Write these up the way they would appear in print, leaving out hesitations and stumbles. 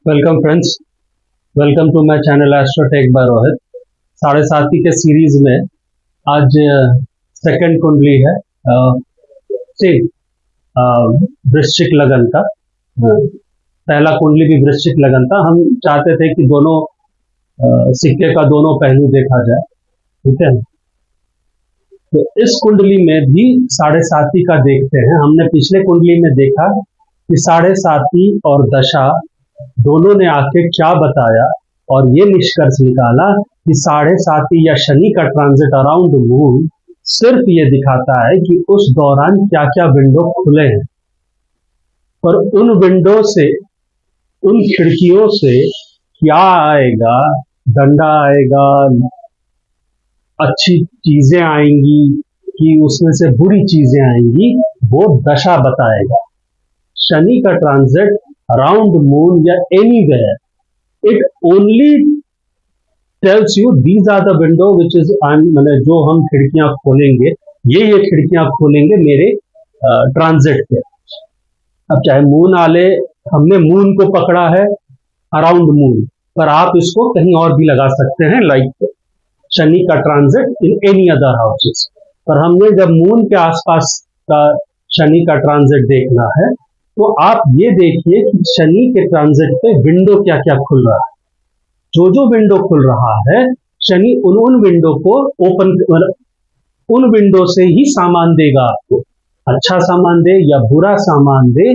Welcome friends, welcome to my channel Astrotech by Rohit. 7.5 के series में आज सेकंड कुंडली है सेम वृश्चिक लगन का। पहला कुंडली भी वृश्चिक लगन था। हम चाहते थे कि दोनों सिक्के का दोनों पहलू देखा जाए, ठीक है। तो इस कुंडली में भी 7.5 का देखते हैं। हमने पिछले कुंडली में देखा कि 7.5 और दशा दोनों ने आके क्या बताया और ये निष्कर्ष निकाला कि 7.5 या शनि का ट्रांजिट अराउंड मून सिर्फ ये दिखाता है कि उस दौरान क्या क्या विंडो खुले हैं, और उन विंडो से, उन खिड़कियों से क्या आएगा, डंडा आएगा, अच्छी चीजें आएंगी कि उसमें से बुरी चीजें आएंगी, वो दशा बताएगा। शनि का ट्रांजिट अराउंड मून या anywhere, it only tells you these are the window which is, मतलब जो हम खिड़कियां खोलेंगे, ये खिड़कियां खोलेंगे मेरे ट्रांजिट पे। अब चाहे मून आले, हमने मून को पकड़ा है अराउंड मून, पर आप इसको कहीं और भी लगा सकते हैं, लाइक शनि का transit in any other houses. पर हमने जब मून के आसपास का शनि का ट्रांजिट देखना है, तो आप ये देखिए कि शनि के ट्रांजिट पे विंडो क्या क्या खुल रहा है। जो जो विंडो खुल रहा है, शनि उन विंडो को ओपन, उन विंडो से ही सामान देगा आपको। अच्छा सामान दे या बुरा सामान दे,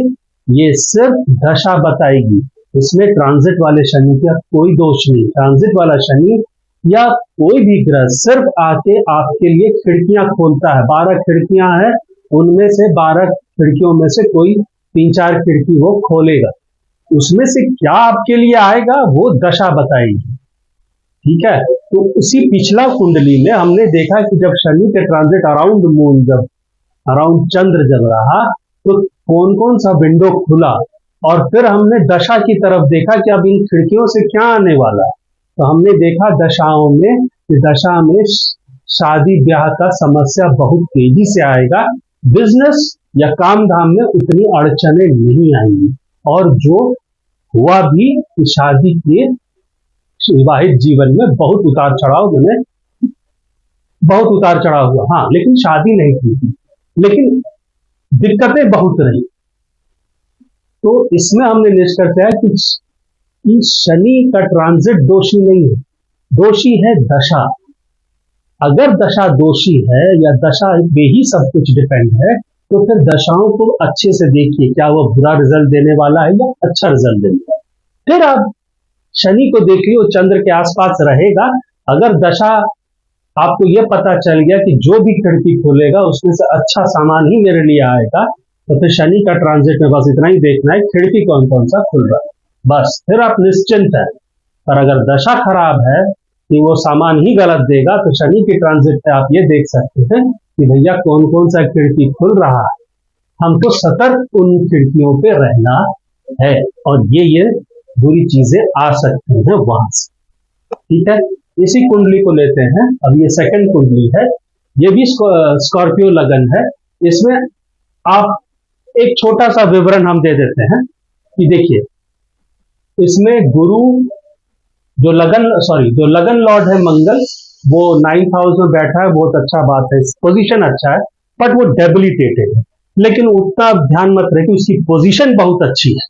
ये सिर्फ दशा बताएगी। इसमें ट्रांजिट वाले शनि का कोई दोष नहीं। ट्रांजिट वाला शनि या कोई भी ग्रह सिर्फ आके आपके लिए खिड़कियां खोलता है। 12 खिड़कियां हैं, उनमें से 12 खिड़कियों में से कोई 3-4 खिड़की वो खोलेगा। उसमें से क्या आपके लिए आएगा वो दशा बताएगी, ठीक है। तो उसी पिछला कुंडली में हमने देखा कि जब शनि के ट्रांजिट अराउंड मून, जब अराउंड चंद्र जब रहा, तो कौन कौन सा विंडो खुला, और फिर हमने दशा की तरफ देखा कि अब इन खिड़कियों से क्या आने वाला है। तो हमने देखा दशाओं में कि दशा में शादी ब्याह का समस्या बहुत तेजी से आएगा। बिजनेस या काम धाम में उतनी अड़चने नहीं आएंगी, और जो हुआ भी कि शादी के विवाहित जीवन में बहुत उतार चढ़ाव, बहुत उतार चढ़ाव हुआ, हाँ, लेकिन शादी नहीं की थी, लेकिन दिक्कतें बहुत रही। तो इसमें हमने निष्कर्ष किया कि शनि का ट्रांजिट दोषी नहीं है, दोषी है दशा। अगर दशा दोषी है या दशा पे ही सब कुछ डिपेंड है, तो फिर दशाओं को अच्छे से देखिए, क्या वो बुरा रिजल्ट देने वाला है या अच्छा रिजल्ट देने वाला है। फिर आप शनि को देखिए, वो चंद्र के आसपास रहेगा। अगर दशा आपको ये पता चल गया कि जो भी खिड़की खोलेगा उसमें से अच्छा सामान ही मेरे लिए आएगा, तो फिर शनि का ट्रांजिट में बस इतना ही देखना है, खिड़की कौन कौन सा खुल रहा है, बस, फिर आप निश्चिंत है। पर अगर दशा खराब है कि वो सामान ही गलत देगा, तो शनि की ट्रांजिट पे आप ये देख सकते हैं कि भैया कौन कौन सा खिड़की खुल रहा है, हमको सतर्क उन खिड़कियों पे रहना है, और ये बुरी चीजें आ सकती हैं वहां से, ठीक है। इसी कुंडली को लेते हैं। अब ये सेकंड कुंडली है, ये भी स्कॉर्पियो लगन है। इसमें आप एक छोटा सा विवरण हम दे देते हैं कि देखिए, इसमें गुरु जो लगन लॉर्ड है मंगल, वो 9th हाउस में बैठा है, बहुत अच्छा बात है, पोजीशन अच्छा है, बट वो डेबिलिटेटेड है। लेकिन उतना ध्यान मत रखिए, उसकी पोजीशन बहुत अच्छी है।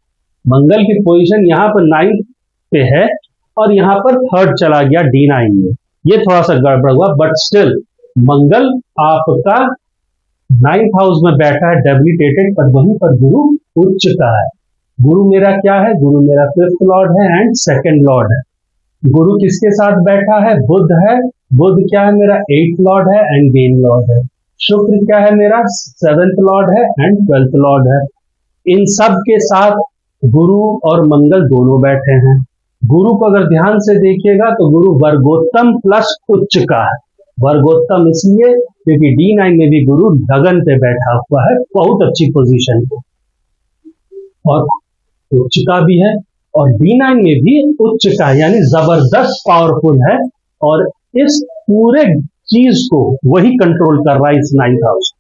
मंगल की पोजीशन यहाँ पर 9th पे है, और यहाँ पर 3rd चला गया D9 में, ये थोड़ा सा गड़बड़ हुआ, बट स्टिल मंगल आपका 9th हाउस में बैठा है, डेबिलिटेटेड, पर वहीं पर गुरु उच्च का है। गुरु मेरा क्या है? गुरु मेरा 5th लॉर्ड है एंड 2nd लॉर्ड है। गुरु किसके साथ बैठा है? बुध है। बुध क्या है? मेरा 8th लॉर्ड है एंड गेन लॉर्ड है। शुक्र क्या है? मेरा 7th लॉर्ड है एंड 12th लॉर्ड है। इन सब के साथ गुरु और मंगल दोनों बैठे हैं। गुरु को अगर ध्यान से देखिएगा तो गुरु वर्गोत्तम प्लस उच्च का है। वर्गोत्तम इसलिए क्योंकि D9 में भी गुरु लगन पे बैठा हुआ है, बहुत अच्छी पोजीशन पे, और उच्च का भी है, और D9 में भी उच्च का, यानी जबरदस्त पावरफुल है, और इस पूरे चीज को वही कंट्रोल कर रहा है, इस 9th हाउस,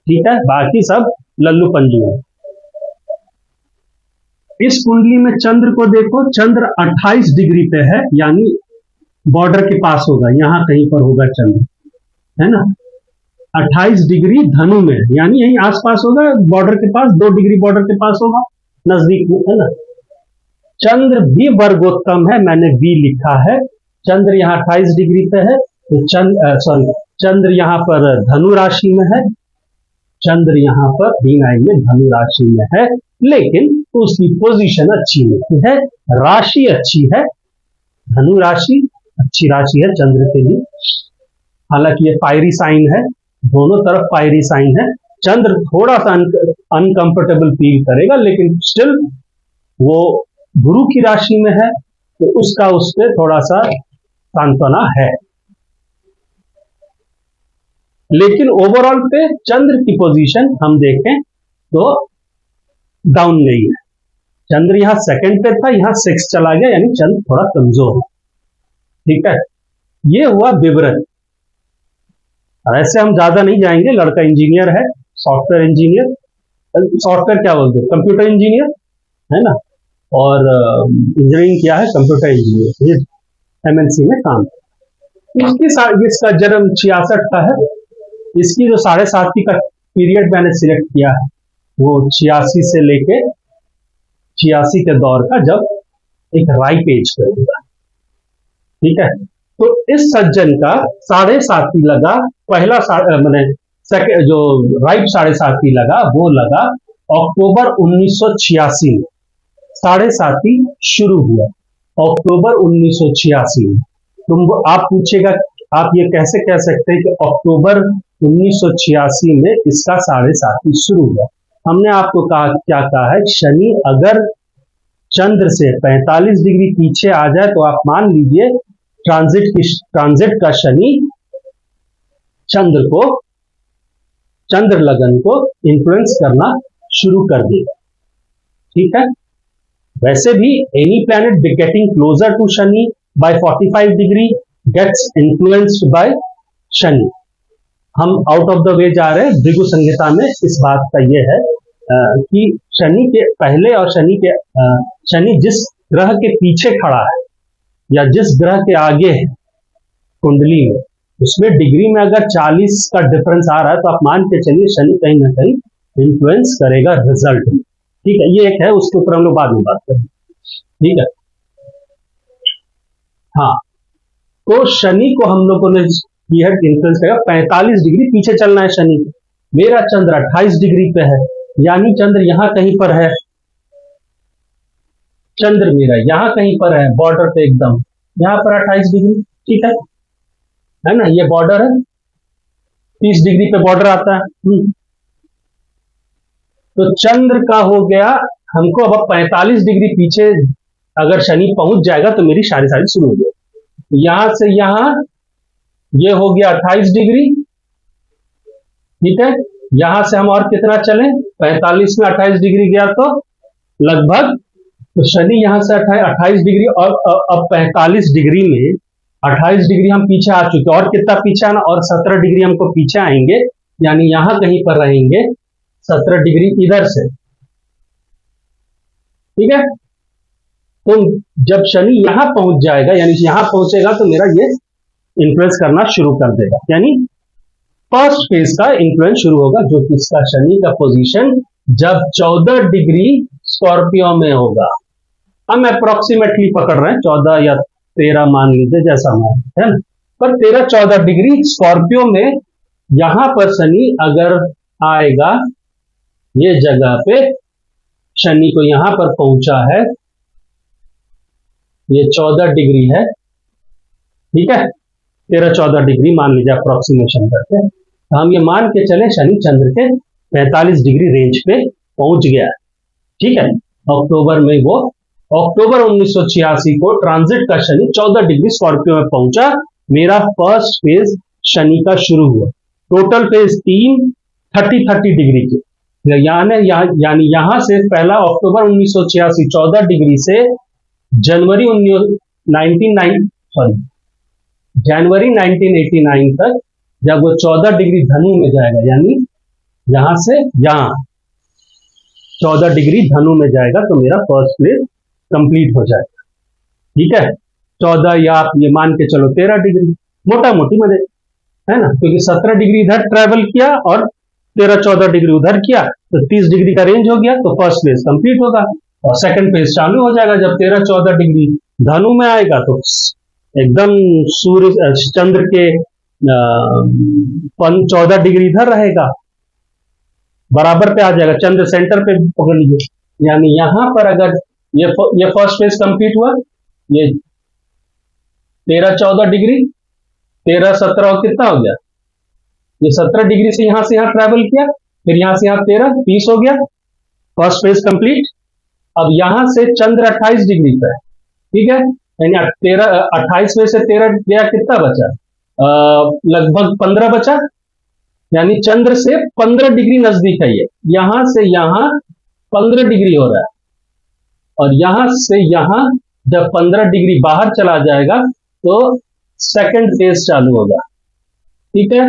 ठीक है। बाकी सब लल्लू पंजू है। इस कुंडली में चंद्र को देखो, चंद्र 28 डिग्री पे है, यानी बॉर्डर के पास होगा, यहां कहीं पर होगा चंद्र, है ना। 28 डिग्री धनु में, यानी यहीं आसपास होगा, बॉर्डर के पास, 2 डिग्री बॉर्डर के पास होगा, नजदीक में, है ना। चंद्र भी वर्गोत्तम है, मैंने बी लिखा है। चंद्र यहाँ 28 डिग्री पे है, तो चंद्र यहाँ पर धनु राशि में है, चंद्र यहाँ पर D9 में धनु राशि में है, लेकिन उसकी पोजीशन अच्छी नहीं है, राशि अच्छी है, धनु राशि अच्छी राशि है चंद्र के लिए। हालांकि ये फायरी साइन है, दोनों तरफ फायरी साइन है। चंद्र थोड़ा सा अनकंफर्टेबल फील करेगा, लेकिन स्टिल वो गुरु की राशि में है, तो उसका उस पर थोड़ा सा सांत्वना है। लेकिन ओवरऑल पे चंद्र की पोजीशन हम देखें तो डाउन नहीं है। चंद्र यहां सेकंड पे था, यहां 6 चला गया, यानी चंद्र थोड़ा कमजोर है। ठीक है, ये हुआ विवरण। ऐसे हम ज्यादा नहीं जाएंगे, लड़का इंजीनियर है, सॉफ्टवेयर इंजीनियर, सॉफ्टवेयर क्या बोलते हैं, कंप्यूटर इंजीनियर, है ना, और इंजीनियरिंग किया है, कंप्यूटर इंजीनियर, MNC में काम। इसका जन्म 66 का है। इसकी जो 7.5 का पीरियड मैंने सिलेक्ट किया है, वो 86 से लेके 86 के दौर का, जब एक राइप एज पे होगा। ठीक है, तो इस सज्जन का 7.5 लगा, पहला मैंने जो राइप 7.5 लगा, वो लगा अक्टूबर 1986 में। 7.5 शुरू हुआ अक्टूबर 1986 में। तुम आप पूछेगा, आप ये कैसे कह सकते हैं कि अक्टूबर 1986 में इसका 7.5 शुरू हुआ। हमने आपको कहा, क्या कहा है, शनि अगर चंद्र से 45 डिग्री पीछे आ जाए तो आप मान लीजिए ट्रांजिट का शनि चंद्र लगन को इन्फ्लुएंस करना शुरू कर देगा। ठीक है, वैसे भी any planet getting closer to Shani बाय 45 degree gets influenced by Shani. हम आउट ऑफ द वे जा रहे हैं। भृगु संहिता में इस बात का यह है कि शनि के पहले और शनि जिस ग्रह के पीछे खड़ा है या जिस ग्रह के आगे है कुंडली में, उसमें डिग्री में अगर 40 का डिफरेंस आ रहा है, तो आप मान के चलिए शनि कहीं ना कहीं इन्फ्लुएंस करेगा रिजल्ट में। ठीक है, ये एक है, उसके ऊपर हम लोग बाद में बात करेंगे। ठीक है, हाँ, तो शनि को हम लोगों ने इन्फ्लुएंस करेगा, 45 डिग्री पीछे चलना है शनि। मेरा चंद्र 28 डिग्री पे है, यानी चंद्र यहां कहीं पर है, चंद्र मेरा यहां कहीं पर है, बॉर्डर पे एकदम यहां पर 28 डिग्री। ठीक है ना, ये बॉर्डर है, 30 डिग्री पे बॉर्डर आता है। तो चंद्र का हो गया हमको, अब 45 डिग्री पीछे अगर शनि पहुंच जाएगा तो मेरी सारी शुरू हो जाएगी। यहां से यहां ये हो गया 28 डिग्री। ठीक है, यहां से हम और कितना चले, 45 में 28 डिग्री गया तो लगभग, तो शनि यहां से 28 डिग्री, और अब 45 डिग्री में 28 डिग्री हम पीछे आ चुके, और कितना पीछे आना, और 17 डिग्री हमको पीछे आएंगे, यानी यहां कहीं पर रहेंगे 17 डिग्री इधर से। ठीक है, तो जब शनि यहां पहुंच जाएगा, यानी यहां पहुंचेगा, तो मेरा ये इन्फ्लुएंस करना शुरू कर देगा, यानी फर्स्ट फेज का इन्फ्लुएंस शुरू होगा, जो कि इसका शनि का पोजीशन जब 14 डिग्री स्कॉर्पियो में होगा। हम अप्रोक्सीमेटली पकड़ रहे हैं 14 या 13 मान लीजिए, जैसा मान है ना, पर 13-14 डिग्री स्कॉर्पियो में यहां पर शनि अगर आएगा, ये जगह पे शनि को यहां पर पहुंचा है, ये 14 डिग्री है। ठीक है, 13-14 डिग्री मान लीजिए अप्रोक्सीमेशन करके, तो हम ये मान के चले शनि चंद्र के 45 डिग्री रेंज पे पहुंच गया। ठीक है, अक्टूबर में वो अक्टूबर 1986 को ट्रांजिट का शनि 14 डिग्री स्कॉर्पियो में पहुंचा। मेरा फर्स्ट फेज शनि का शुरू हुआ। टोटल फेज 3 30-30 डिग्री के, यानी यहां से पहला अक्टूबर 1986 14 डिग्री से जनवरी 1989 तक, जब वो 14 डिग्री धनु में जाएगा, यानी यहां से यहां 14 डिग्री धनु में जाएगा तो मेरा फर्स्ट फेज कंप्लीट हो जाएगा। ठीक है, 14 या आप ये मान के चलो 13 डिग्री, मोटा मोटी मजे, है ना, क्योंकि 17 डिग्री इधर ट्रेवल किया और 13-14 डिग्री उधर किया तो 30 डिग्री का रेंज हो गया, तो फर्स्ट फेज कंप्लीट होगा और सेकंड फेज चालू हो जाएगा। जब 13-14 डिग्री धनु में आएगा तो एकदम सूर्य चंद्र के 14 डिग्री इधर रहेगा, बराबर पे आ जाएगा, चंद्र सेंटर पे पकड़ लीजिए, यानी यहां पर अगर ये फर्स्ट फेज कंप्लीट हुआ, ये 13-14 डिग्री, 13-17 और कितना हो गया, ये 17 डिग्री से यहां ट्रेवल किया, फिर यहां से यहां 13-30 हो गया, फर्स्ट फेज कंप्लीट। अब यहां से चंद्र 28 डिग्री पे है, ठीक है, यानी 28 में से 13 गया, कितना बचा, लगभग 15 बचा, यानी चंद्र से 15 डिग्री नजदीक है ये, यहां से यहां 15 डिग्री हो रहा है और यहां से यहां जब 15 डिग्री बाहर चला जाएगा तो सेकंड फेज चालू होगा। ठीक है,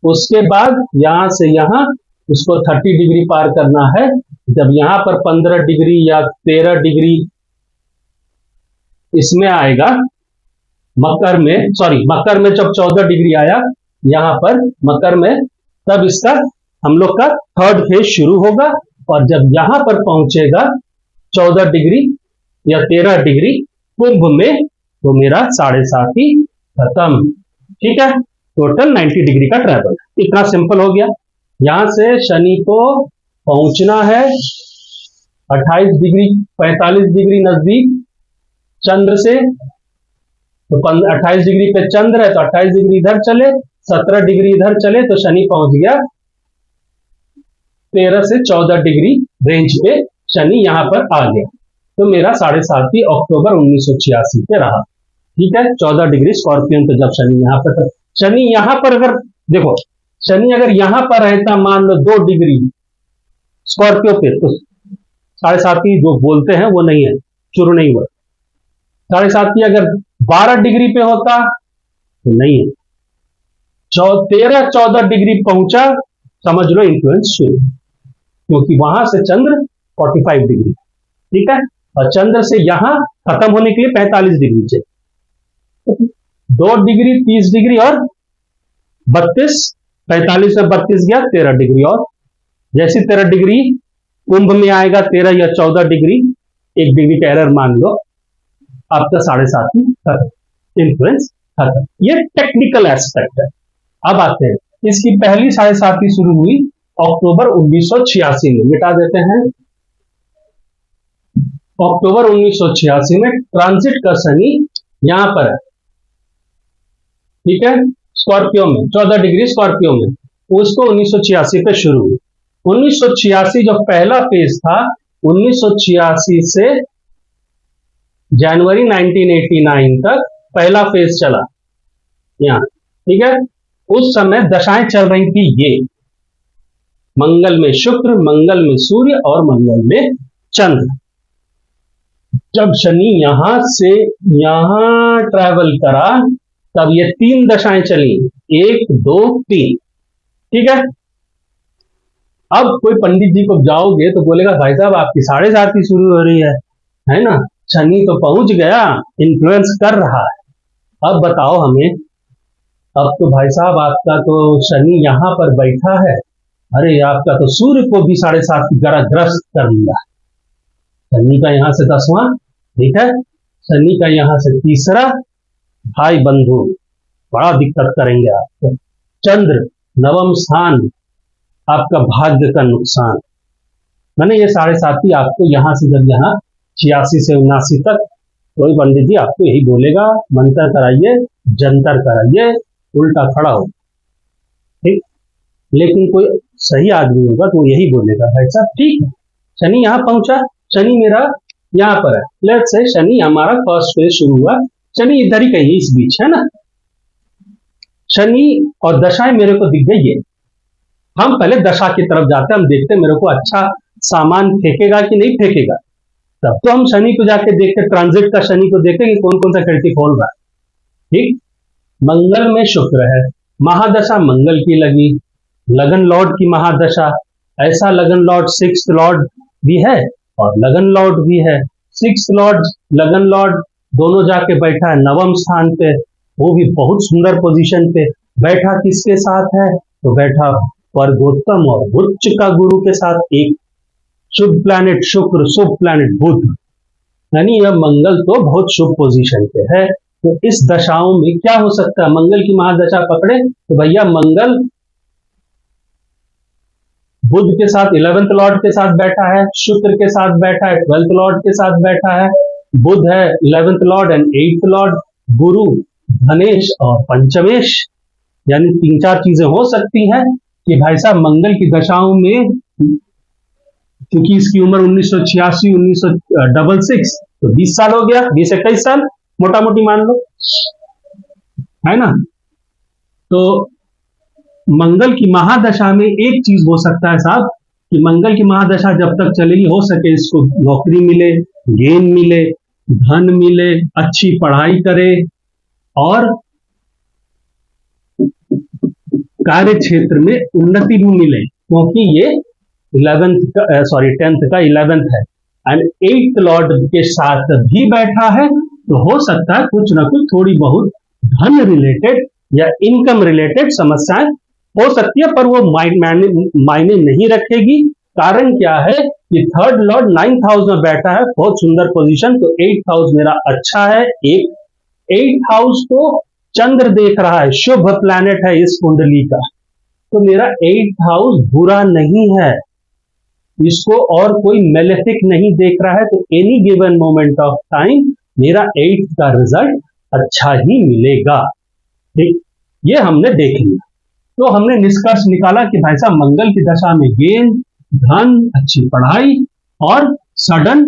उसके बाद यहां से यहां उसको 30 डिग्री पार करना है। जब यहां पर 15 डिग्री या 13 डिग्री इसमें आएगा मकर में जब 14 डिग्री आया यहां पर मकर में, तब इसका हम लोग का थर्ड फेज शुरू होगा और जब यहां पर पहुंचेगा 14 डिग्री या 13 डिग्री कुंभ में तो मेरा 7.5 ही खत्म। ठीक है, टोटल 90 डिग्री का ट्रैवल, इतना सिंपल हो गया। यहां से शनि को पहुंचना है 28 डिग्री 45 डिग्री नजदीक चंद्र से, तो 28 डिग्री पे चंद्र है तो 28 डिग्री इधर चले, 17 डिग्री इधर चले तो शनि पहुंच गया 13 से 14 डिग्री रेंज पे, शनि यहां पर आ गया, तो मेरा 7.5 अक्टूबर 1986 पे रहा। ठीक है, 14 डिग्री स्कॉर्पियन पे जब शनि यहां पर, शनि यहां पर अगर देखो, शनि अगर यहां पर रहता मान लो 2 डिग्री स्कॉर्पियो पे, तो 7.5 जो बोलते हैं वो नहीं है, शुरू नहीं हुआ। 7.5 अगर 12 डिग्री पे होता तो नहीं है, 13-14 डिग्री पहुंचा, समझ लो इन्फ्लुएंस शुरू, क्योंकि वहां से चंद्र 45 डिग्री, ठीक है, और चंद्र से यहां खत्म होने के लिए 45 डिग्री चाहिए, 2 डिग्री 30 डिग्री और 32, 45 में 32 गया 13 डिग्री, और जैसे 13 डिग्री कुंभ में आएगा 13 या 14 डिग्री, 1 डिग्री का एरर मान लो, आपका 7.5 खत्म, इन्फ्लुएंस खत्म। ये टेक्निकल एस्पेक्ट है। अब आते हैं, इसकी पहली 7.5 शुरू हुई अक्टूबर 1986 में, मिटा देते हैं, अक्टूबर 1986 में ट्रांजिट का शनि यहां पर है, ठीक है, स्कॉर्पियो में 14 डिग्री स्कॉर्पियो में, उसको 1986 पे शुरू हुई। 1986 जो पहला फेज था, 1986 से जनवरी 1989 तक पहला फेज चला यहां, ठीक है, उस समय दशाएं चल रही थी ये, मंगल में शुक्र, मंगल में सूर्य और मंगल में चंद्र। जब शनि यहां से यहां ट्रैवल करा तब ये 3 दशाएं चली, 1 2 3, ठीक है। अब कोई पंडित जी को जाओगे तो बोलेगा भाई साहब आपकी 7.5 शुरू हो रही है ना, शनि तो पहुंच गया, इन्फ्लुएंस कर रहा है, अब बताओ हमें, अब तो भाई साहब आपका तो शनि यहां पर बैठा है, अरे आपका तो सूर्य को भी 7.5 की ग्रस्त कर लिया, शनि का यहां से 10वां, ठीक है, शनि का यहां से 3रा, भाई बंधु बड़ा दिक्कत करेंगे आपको। चंद्र 9वां स्थान, आपका भाग्य का नुकसान, मैंने ये 7.5 आपको यहां से जब यहां 86 से 79 तक, कोई पंडित जी आपको यही बोलेगा मंत्र कराइए, जंतर कराइए, उल्टा खड़ा हो, ठीक, लेकिन कोई सही आदमी होगा तो यही बोलेगा भाई साहब ठीक है, शनि यहां पहुंचा, शनि मेरा यहां पर है, लेट्स से शनि हमारा फर्स्ट फेज शुरू हुआ, शनि इधर ही कहीं इस बीच है ना, शनि और दशाएं मेरे को दिख गई है, हम पहले दशा की तरफ जाते हैं, हम देखते हैं मेरे को अच्छा सामान फेंकेगा कि नहीं फेंकेगा, तब तो हम शनि को जाके देखते, ट्रांजिट का शनि को देखेंगे कौन कौन सा खिड़की खोल रहा है, ठीक। मंगल में शुक्र है, महादशा मंगल की लगी, लगन लॉर्ड की महादशा, ऐसा लगन लॉर्ड 6th लॉर्ड भी है और लगन लॉर्ड भी है। सिक्स लॉर्ड, लगन लॉर्ड दोनों जाके बैठा है नवम स्थान पे, वो भी बहुत सुंदर पोजीशन पे बैठा। किसके साथ है? तो बैठा वर्गोत्तम और उच्च का गुरु के साथ, एक शुभ प्लैनेट शुक्र, शुभ प्लैनेट बुध, यानी यह मंगल तो बहुत शुभ पोजीशन पे है। तो इस दशाओं में क्या हो सकता है? मंगल की महादशा पकड़े तो भैया मंगल बुध के साथ 11th लॉर्ड के साथ बैठा है, शुक्र के साथ बैठा है 12th लॉर्ड के साथ बैठा है, बुध है 11th Lord and 8th Lord, गुरु धनेश और पंचमेश। यानी तीन चार चीजें हो सकती हैं कि भाई साहब मंगल की दशाओं में, क्योंकि इसकी उम्र 1986 1966, तो 20 साल हो गया, 20-21 साल मोटा मोटी मान लो, है ना। तो मंगल की महादशा में एक चीज हो सकता है साहब कि मंगल की महादशा जब तक चलेगी, हो सके इसको नौकरी मिले, गेन मिले, धन मिले, अच्छी पढ़ाई करे और कार्य क्षेत्र में उन्नति भी मिले, क्योंकि ये 10th का 11th है एंड 8th लॉर्ड के साथ भी बैठा है। तो हो सकता है कुछ ना कुछ थोड़ी बहुत धन रिलेटेड या इनकम रिलेटेड समस्याएं हो सकती है, पर वो मायने नहीं रखेगी। कारण क्या है कि थर्ड लॉर्ड 9th हाउस में बैठा है, बहुत सुंदर पोजीशन। तो 8th हाउस मेरा अच्छा है, एक 8th हाउस को चंद्र देख रहा है, शुभ प्लैनेट है इस कुंडली का, तो मेरा 8th हाउस बुरा नहीं है, इसको और कोई मेलेफिक नहीं देख रहा है। तो any given moment of time मेरा 8th का रिजल्ट अच्छा ही मिलेगा। ठीक, ये हमने देख लिया। तो हमने निष्कर्ष निकाला कि भाई साहब मंगल की दशा में गेन, धन, अच्छी पढ़ाई और सडन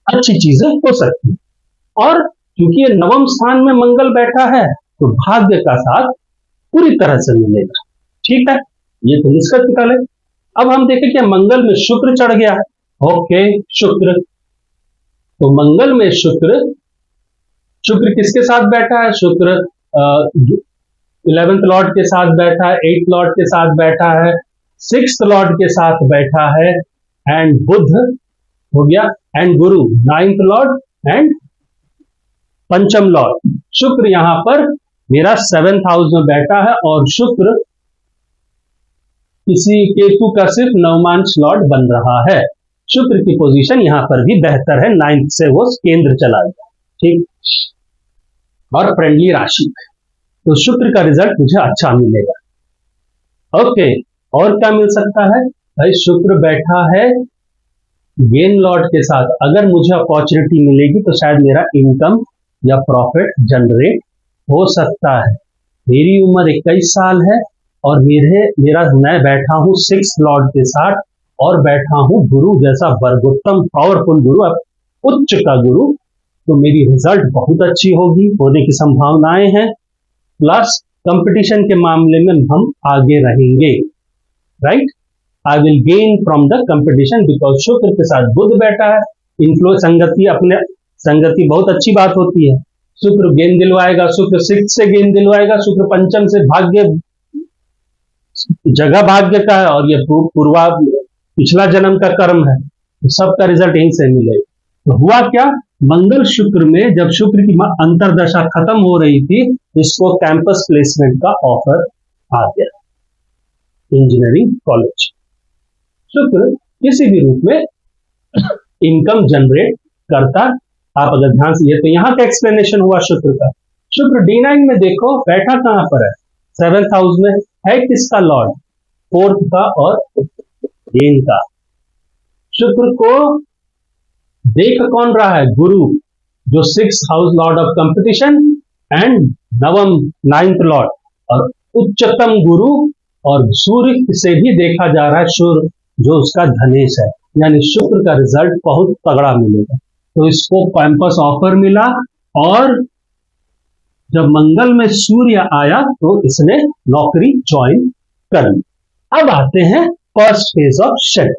अच्छी चीजें हो सकती। और क्योंकि ये नवम स्थान में मंगल बैठा है तो भाग्य का साथ पूरी तरह से मिलेगा। ठीक है, ये तो निष्कर्ष निकाले। अब हम देखें कि मंगल में शुक्र चढ़ गया। ओके, शुक्र, तो मंगल में शुक्र किसके साथ बैठा है? शुक्र 11th लॉर्ड के साथ बैठा है, 8th लॉर्ड के साथ बैठा है, 6th लॉर्ड के साथ बैठा है एंड बुध हो गया and Guru 9th Lord and पंचम लॉर्ड। शुक्र यहां पर मेरा 7th हाउस में बैठा है और शुक्र किसी केतु का सिर्फ नवमांश लॉर्ड बन रहा है। शुक्र की पोजीशन यहां पर भी बेहतर है, 9th से वो केंद्र चला गया। ठीक, और फ्रेंडली राशि, तो शुक्र का रिजल्ट मुझे अच्छा मिलेगा। ओके, और क्या मिल सकता है भाई? शुक्र बैठा है गेन लॉर्ड के साथ, अगर मुझे अपॉर्चुनिटी मिलेगी तो शायद मेरा इनकम या प्रॉफिट जनरेट हो सकता है। मेरी उम्र 21 साल है और मैं बैठा हूं 6th लॉर्ड के साथ और बैठा हूं गुरु जैसा वर्गोत्तम पावरफुल गुरु, उच्च का गुरु, तो मेरी रिजल्ट बहुत अच्छी होगी, होने की संभावनाएं हैं। प्लस कंपटीशन के मामले में हम आगे रहेंगे, right. I will gain from the competition because शुक्र के साथ बुध बैठा है, इन्फ्लो संगति बहुत अच्छी बात होती है। शुक्र गेंद दिलवाएगा, शुक्र 6th से गेंद दिलवाएगा, शुक्र पंचम से भाग्य, जगह भाग्य का है और ये पिछला जन्म का कर्म है, तो सबका रिजल्ट यहीं से मिलेगा। तो हुआ क्या, मंगल शुक्र में जब शुक्र की अंतरदशा खत्म हो रही थी, इसको कैंपस प्लेसमेंट का ऑफर आ गया, इंजीनियरिंग कॉलेज। शुक्र किसी भी रूप में इनकम जनरेट करता, आप अगर ध्यान से, ये तो यहां का एक्सप्लेनेशन हुआ शुक्र का। शुक्र D9 में देखो बैठा कहां पर है? 7th हाउस में है, किसका लॉर्ड? 4th का और गेन का। शुक्र को देख कौन रहा है? गुरु, जो 6th house Lord of competition and नवम 9th लॉर्ड, और उच्चतम गुरु और सूर्य से भी देखा जा रहा है, सूर्य जो उसका धनेश है, यानी शुक्र का रिजल्ट बहुत तगड़ा मिलेगा। तो इसको कैंपस ऑफर मिला और जब मंगल में सूर्य आया तो इसने नौकरी ज्वाइन कर ली। अब आते हैं first phase of Shani.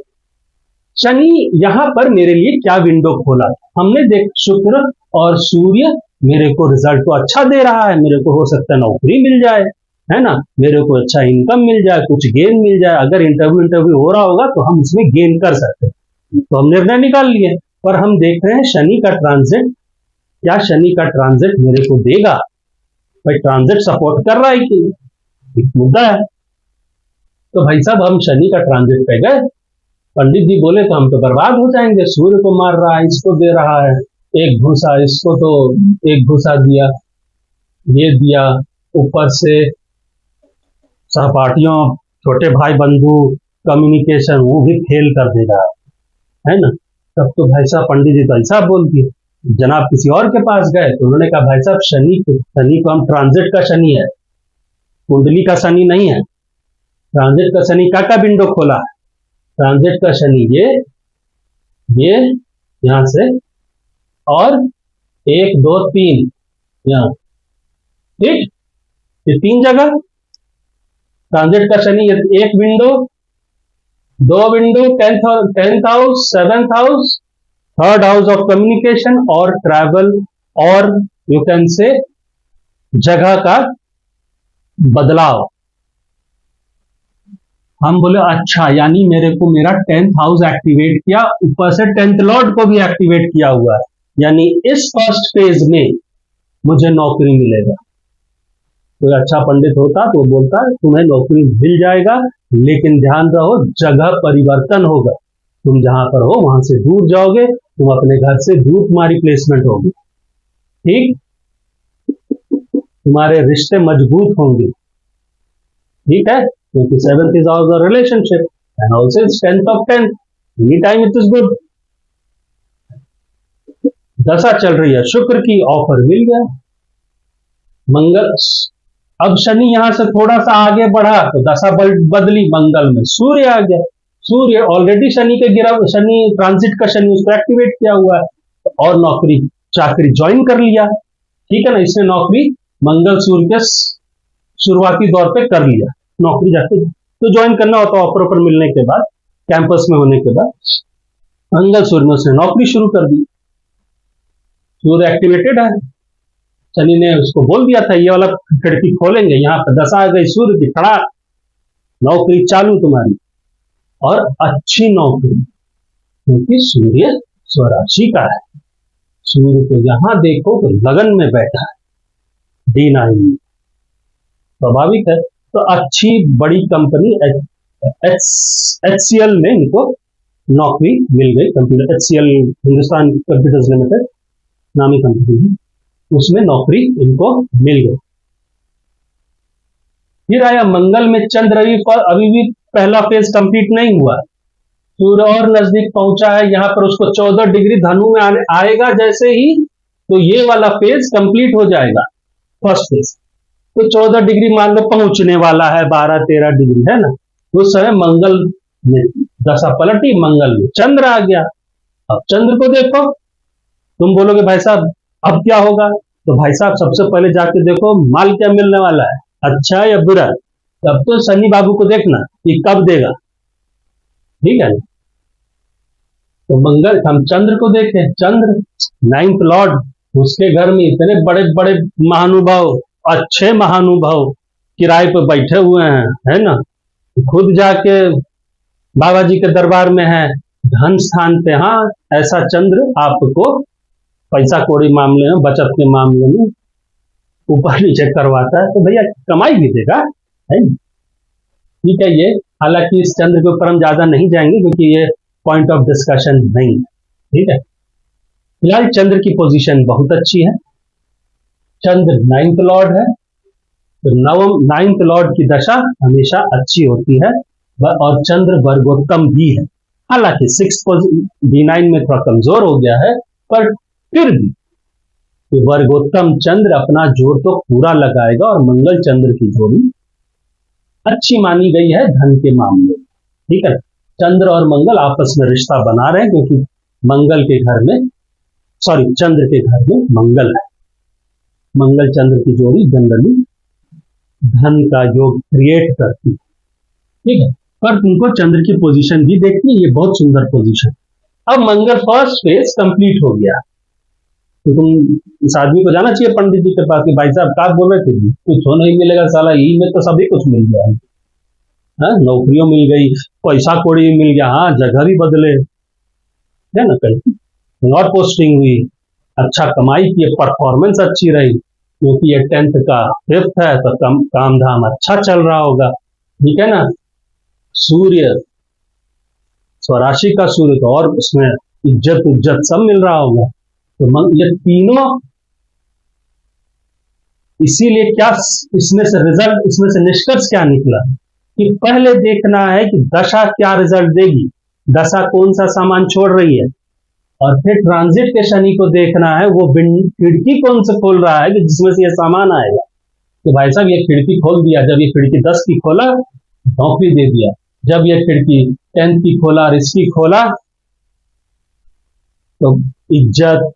Shani यहां पर मेरे लिए क्या विंडो खोला? हमने देख शुक्र और सूर्य मेरे को रिजल्ट तो अच्छा दे रहा है, मेरे को हो सकता है नौकरी मिल जाए, है ना, मेरे को अच्छा इनकम मिल जाए, कुछ गेन मिल जाए, अगर इंटरव्यू हो रहा होगा तो हम उसमें गेन कर सकते हैं। तो हम निर्णय निकाल लिए। पर हम देख रहे हैं शनि का ट्रांजिट, क्या शनि का ट्रांजिट मेरे को देगा? भाई ट्रांजिट सपोर्ट कर रहा है कि एक मुद्दा है। तो भाई साहब हम शनि का ट्रांजिट पे गए, पंडित जी बोले तो हम तो बर्बाद हो जाएंगे, सूर्य को मार रहा है, इसको दे रहा है एक घुसा, इसको तो एक घुसा दिया, ये दिया, ऊपर से सहपाठियों, छोटे भाई बंधु, कम्युनिकेशन वो भी फेल कर देगा, है ना। तब तो भाई साहब पंडित जी तो ऐसा बोल दिए। जनाब किसी और के पास गए तो उन्होंने कहा भाई साहब शनि को हम ट्रांजिट का शनि है, कुंडली का शनि नहीं है। ट्रांजिट का शनि का विंडो खोला है, ट्रांजिट का शनि ये यहां से, और 1 2 3 यहां, ठीक, ये 3 जगह ट्रांजिट का शनि। एक window, 2 window, 10th house, 7th house, 3rd house of communication और ट्रैवल, और यू कैन से जगह का बदलाव। हम बोले अच्छा, यानी मेरे को मेरा 10th हाउस एक्टिवेट किया, ऊपर से 10th लॉर्ड को भी एक्टिवेट किया हुआ है, यानी इस फर्स्ट फेज में मुझे नौकरी मिलेगा। कोई अच्छा पंडित होता तो बोलता तुम्हें नौकरी मिल जाएगा, लेकिन ध्यान रहो जगह परिवर्तन होगा, तुम जहां पर हो वहां से दूर जाओगे, तुम अपने घर से दूर तुम्हारी प्लेसमेंट होगी, ठीक, तुम्हारे रिश्ते मजबूत होंगे, ठीक है, क्योंकि 7th is our relationship and also 10th of 10th, any time it is good. दशा चल रही है शुक्र की, ऑफर मिल गया। मंगल, अब शनि यहां से थोड़ा सा आगे बढ़ा तो दशा बदली, मंगल में सूर्य आ गया। सूर्य ऑलरेडी शनि के गिरा, शनि ट्रांजिट का शनि उसको एक्टिवेट किया हुआ है, तो और नौकरी चाकरी ज्वाइन कर लिया, ठीक है ना। इसने नौकरी मंगल सूर्य के शुरुआती दौर पे कर लिया, नौकरी जाके तो ज्वाइन करना होता, ऑफर ऑफर मिलने के बाद, कैंपस में होने के बाद मंगल सूर्य में उसने नौकरी शुरू कर दी। सूर्य एक्टिवेटेड है, शनि ने उसको बोल दिया था ये वाला खिड़की खोलेंगे, यहाँ पर दशा आ गई सूर्य की, खड़ा, नौकरी चालू तुम्हारी, और अच्छी नौकरी, क्योंकि सूर्य स्वराशि का है। सूर्य को यहां देखो तो लगन में बैठा है, D9 स्वाभाविक है। तो अच्छी बड़ी कंपनी HCL में इनको नौकरी मिल गई, computer HCL Hindustan computers limited नामी कंपनी है, उसमें नौकरी इनको मिल गई। फिर आया मंगल में चंद्र रवि पर, अभी भी पहला फेज कंप्लीट नहीं हुआ, सूर्य और नजदीक पहुंचा है, यहां पर उसको 14 डिग्री धनु में आएगा जैसे ही, तो ये वाला फेज कंप्लीट हो जाएगा, फर्स्ट फेज। तो 14 डिग्री मान लो पहुंचने वाला है, 12-13 डिग्री है ना, उस समय मंगल में दशा पलटी, मंगल में चंद्र आ गया। अब चंद्र को देखो, तुम बोलोगे भाई साहब अब क्या होगा, तो भाई साहब सबसे पहले जाके देखो माल क्या मिलने वाला है, अच्छा या बुरा। तब तो शनि बाबू को देखना कि कब देगा, ठीक है। तो मंगल, हम चंद्र को देखें, चंद्र 9th लॉर्ड, उसके घर में इतने बड़े बड़े महानुभाव, अच्छे महानुभाव किराए पर बैठे हुए हैं, है ना, खुद जाके बाबा जी के दरबार में है, धन स्थान पे। हाँ, ऐसा चंद्र आपको पैसा कौड़ी मामले में, बचत के मामले में ऊपर नीचे करवाता है, तो भैया कमाई भी देगा, है, ठीक है। ये हालांकि इस चंद्र के ऊपर हम ज्यादा नहीं जाएंगे क्योंकि ये पॉइंट ऑफ डिस्कशन नहीं है, ठीक है। फिलहाल चंद्र की पोजीशन बहुत अच्छी है, चंद्र 9th लॉर्ड है, तो 9th लॉर्ड की दशा हमेशा अच्छी होती है, और चंद्र वर्गोत्तम भी है। हालांकि 6th D9 में थोड़ा कमजोर हो गया है, पर फिर भी वर्गोत्तम चंद्र अपना जोर तो पूरा लगाएगा, और मंगल चंद्र की जोड़ी अच्छी मानी गई है धन के मामले में, ठीक है। चंद्र और मंगल आपस में रिश्ता बना रहे हैं, क्योंकि मंगल के घर में, सॉरी, चंद्र के घर में मंगल है। मंगल चंद्र की जोड़ी जनरली धन का योग क्रिएट करती है, ठीक है। पर तुमको चंद्र की पोजीशन भी देखनी, ये बहुत सुंदर पोजीशन। अब मंगल फर्स्ट फेज कंप्लीट हो गया, तो तुम इस आदमी को जाना चाहिए पंडित जी के पास कि भाई साहब क्या बोल रहे थे जी, कुछ हो नहीं मिलेगा, साला यही में तो सभी कुछ मिल गया, हाँ नौकरियों मिल गई, पैसा कौड़ी भी मिल गया, हाँ जगह भी बदले, है ना, कहीं और पोस्टिंग हुई, अच्छा कमाई की, परफॉर्मेंस अच्छी रही, क्योंकि ये 10th का 5th है तो काम धाम अच्छा चल रहा होगा, ठीक है ना। सूर्य स्वराशि का सूर्य तो और उसमें इज्जत उज्जत सब मिल रहा होगा, तो ये तीनों, इसीलिए क्या इसमें से रिजल्ट, इसमें से निष्कर्ष क्या निकला कि पहले देखना है कि दशा क्या रिजल्ट देगी, दशा कौन सा सामान छोड़ रही है, और फिर ट्रांजिट के शनि को देखना है वो खिड़की कौन से खोल रहा है कि जिसमें से ये सामान आएगा। तो भाई साहब ये खिड़की खोल दिया, जब ये खिड़की 10 की खोला नौकरी दे दिया, जब ये खिड़की 10 की खोला और इसकी खोला तो इज्जत,